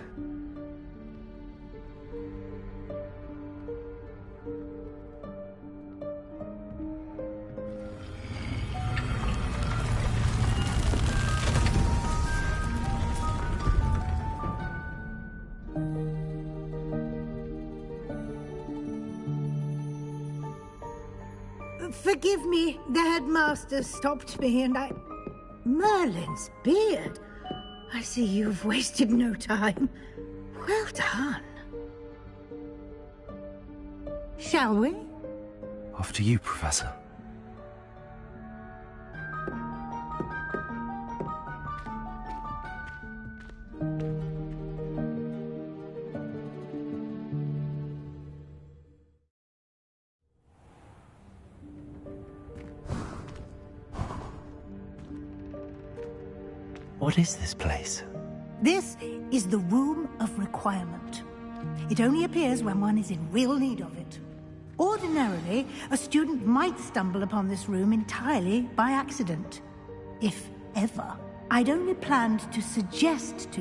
Forgive me, the headmaster stopped me and I... Merlin's beard. I see you've wasted no time. Well done. Shall we? After you, Professor. What is this place? This is the Room of Requirement. It only appears when one is in real need of it. Ordinarily, a student might stumble upon this room entirely by accident. If ever. I'd only planned to suggest to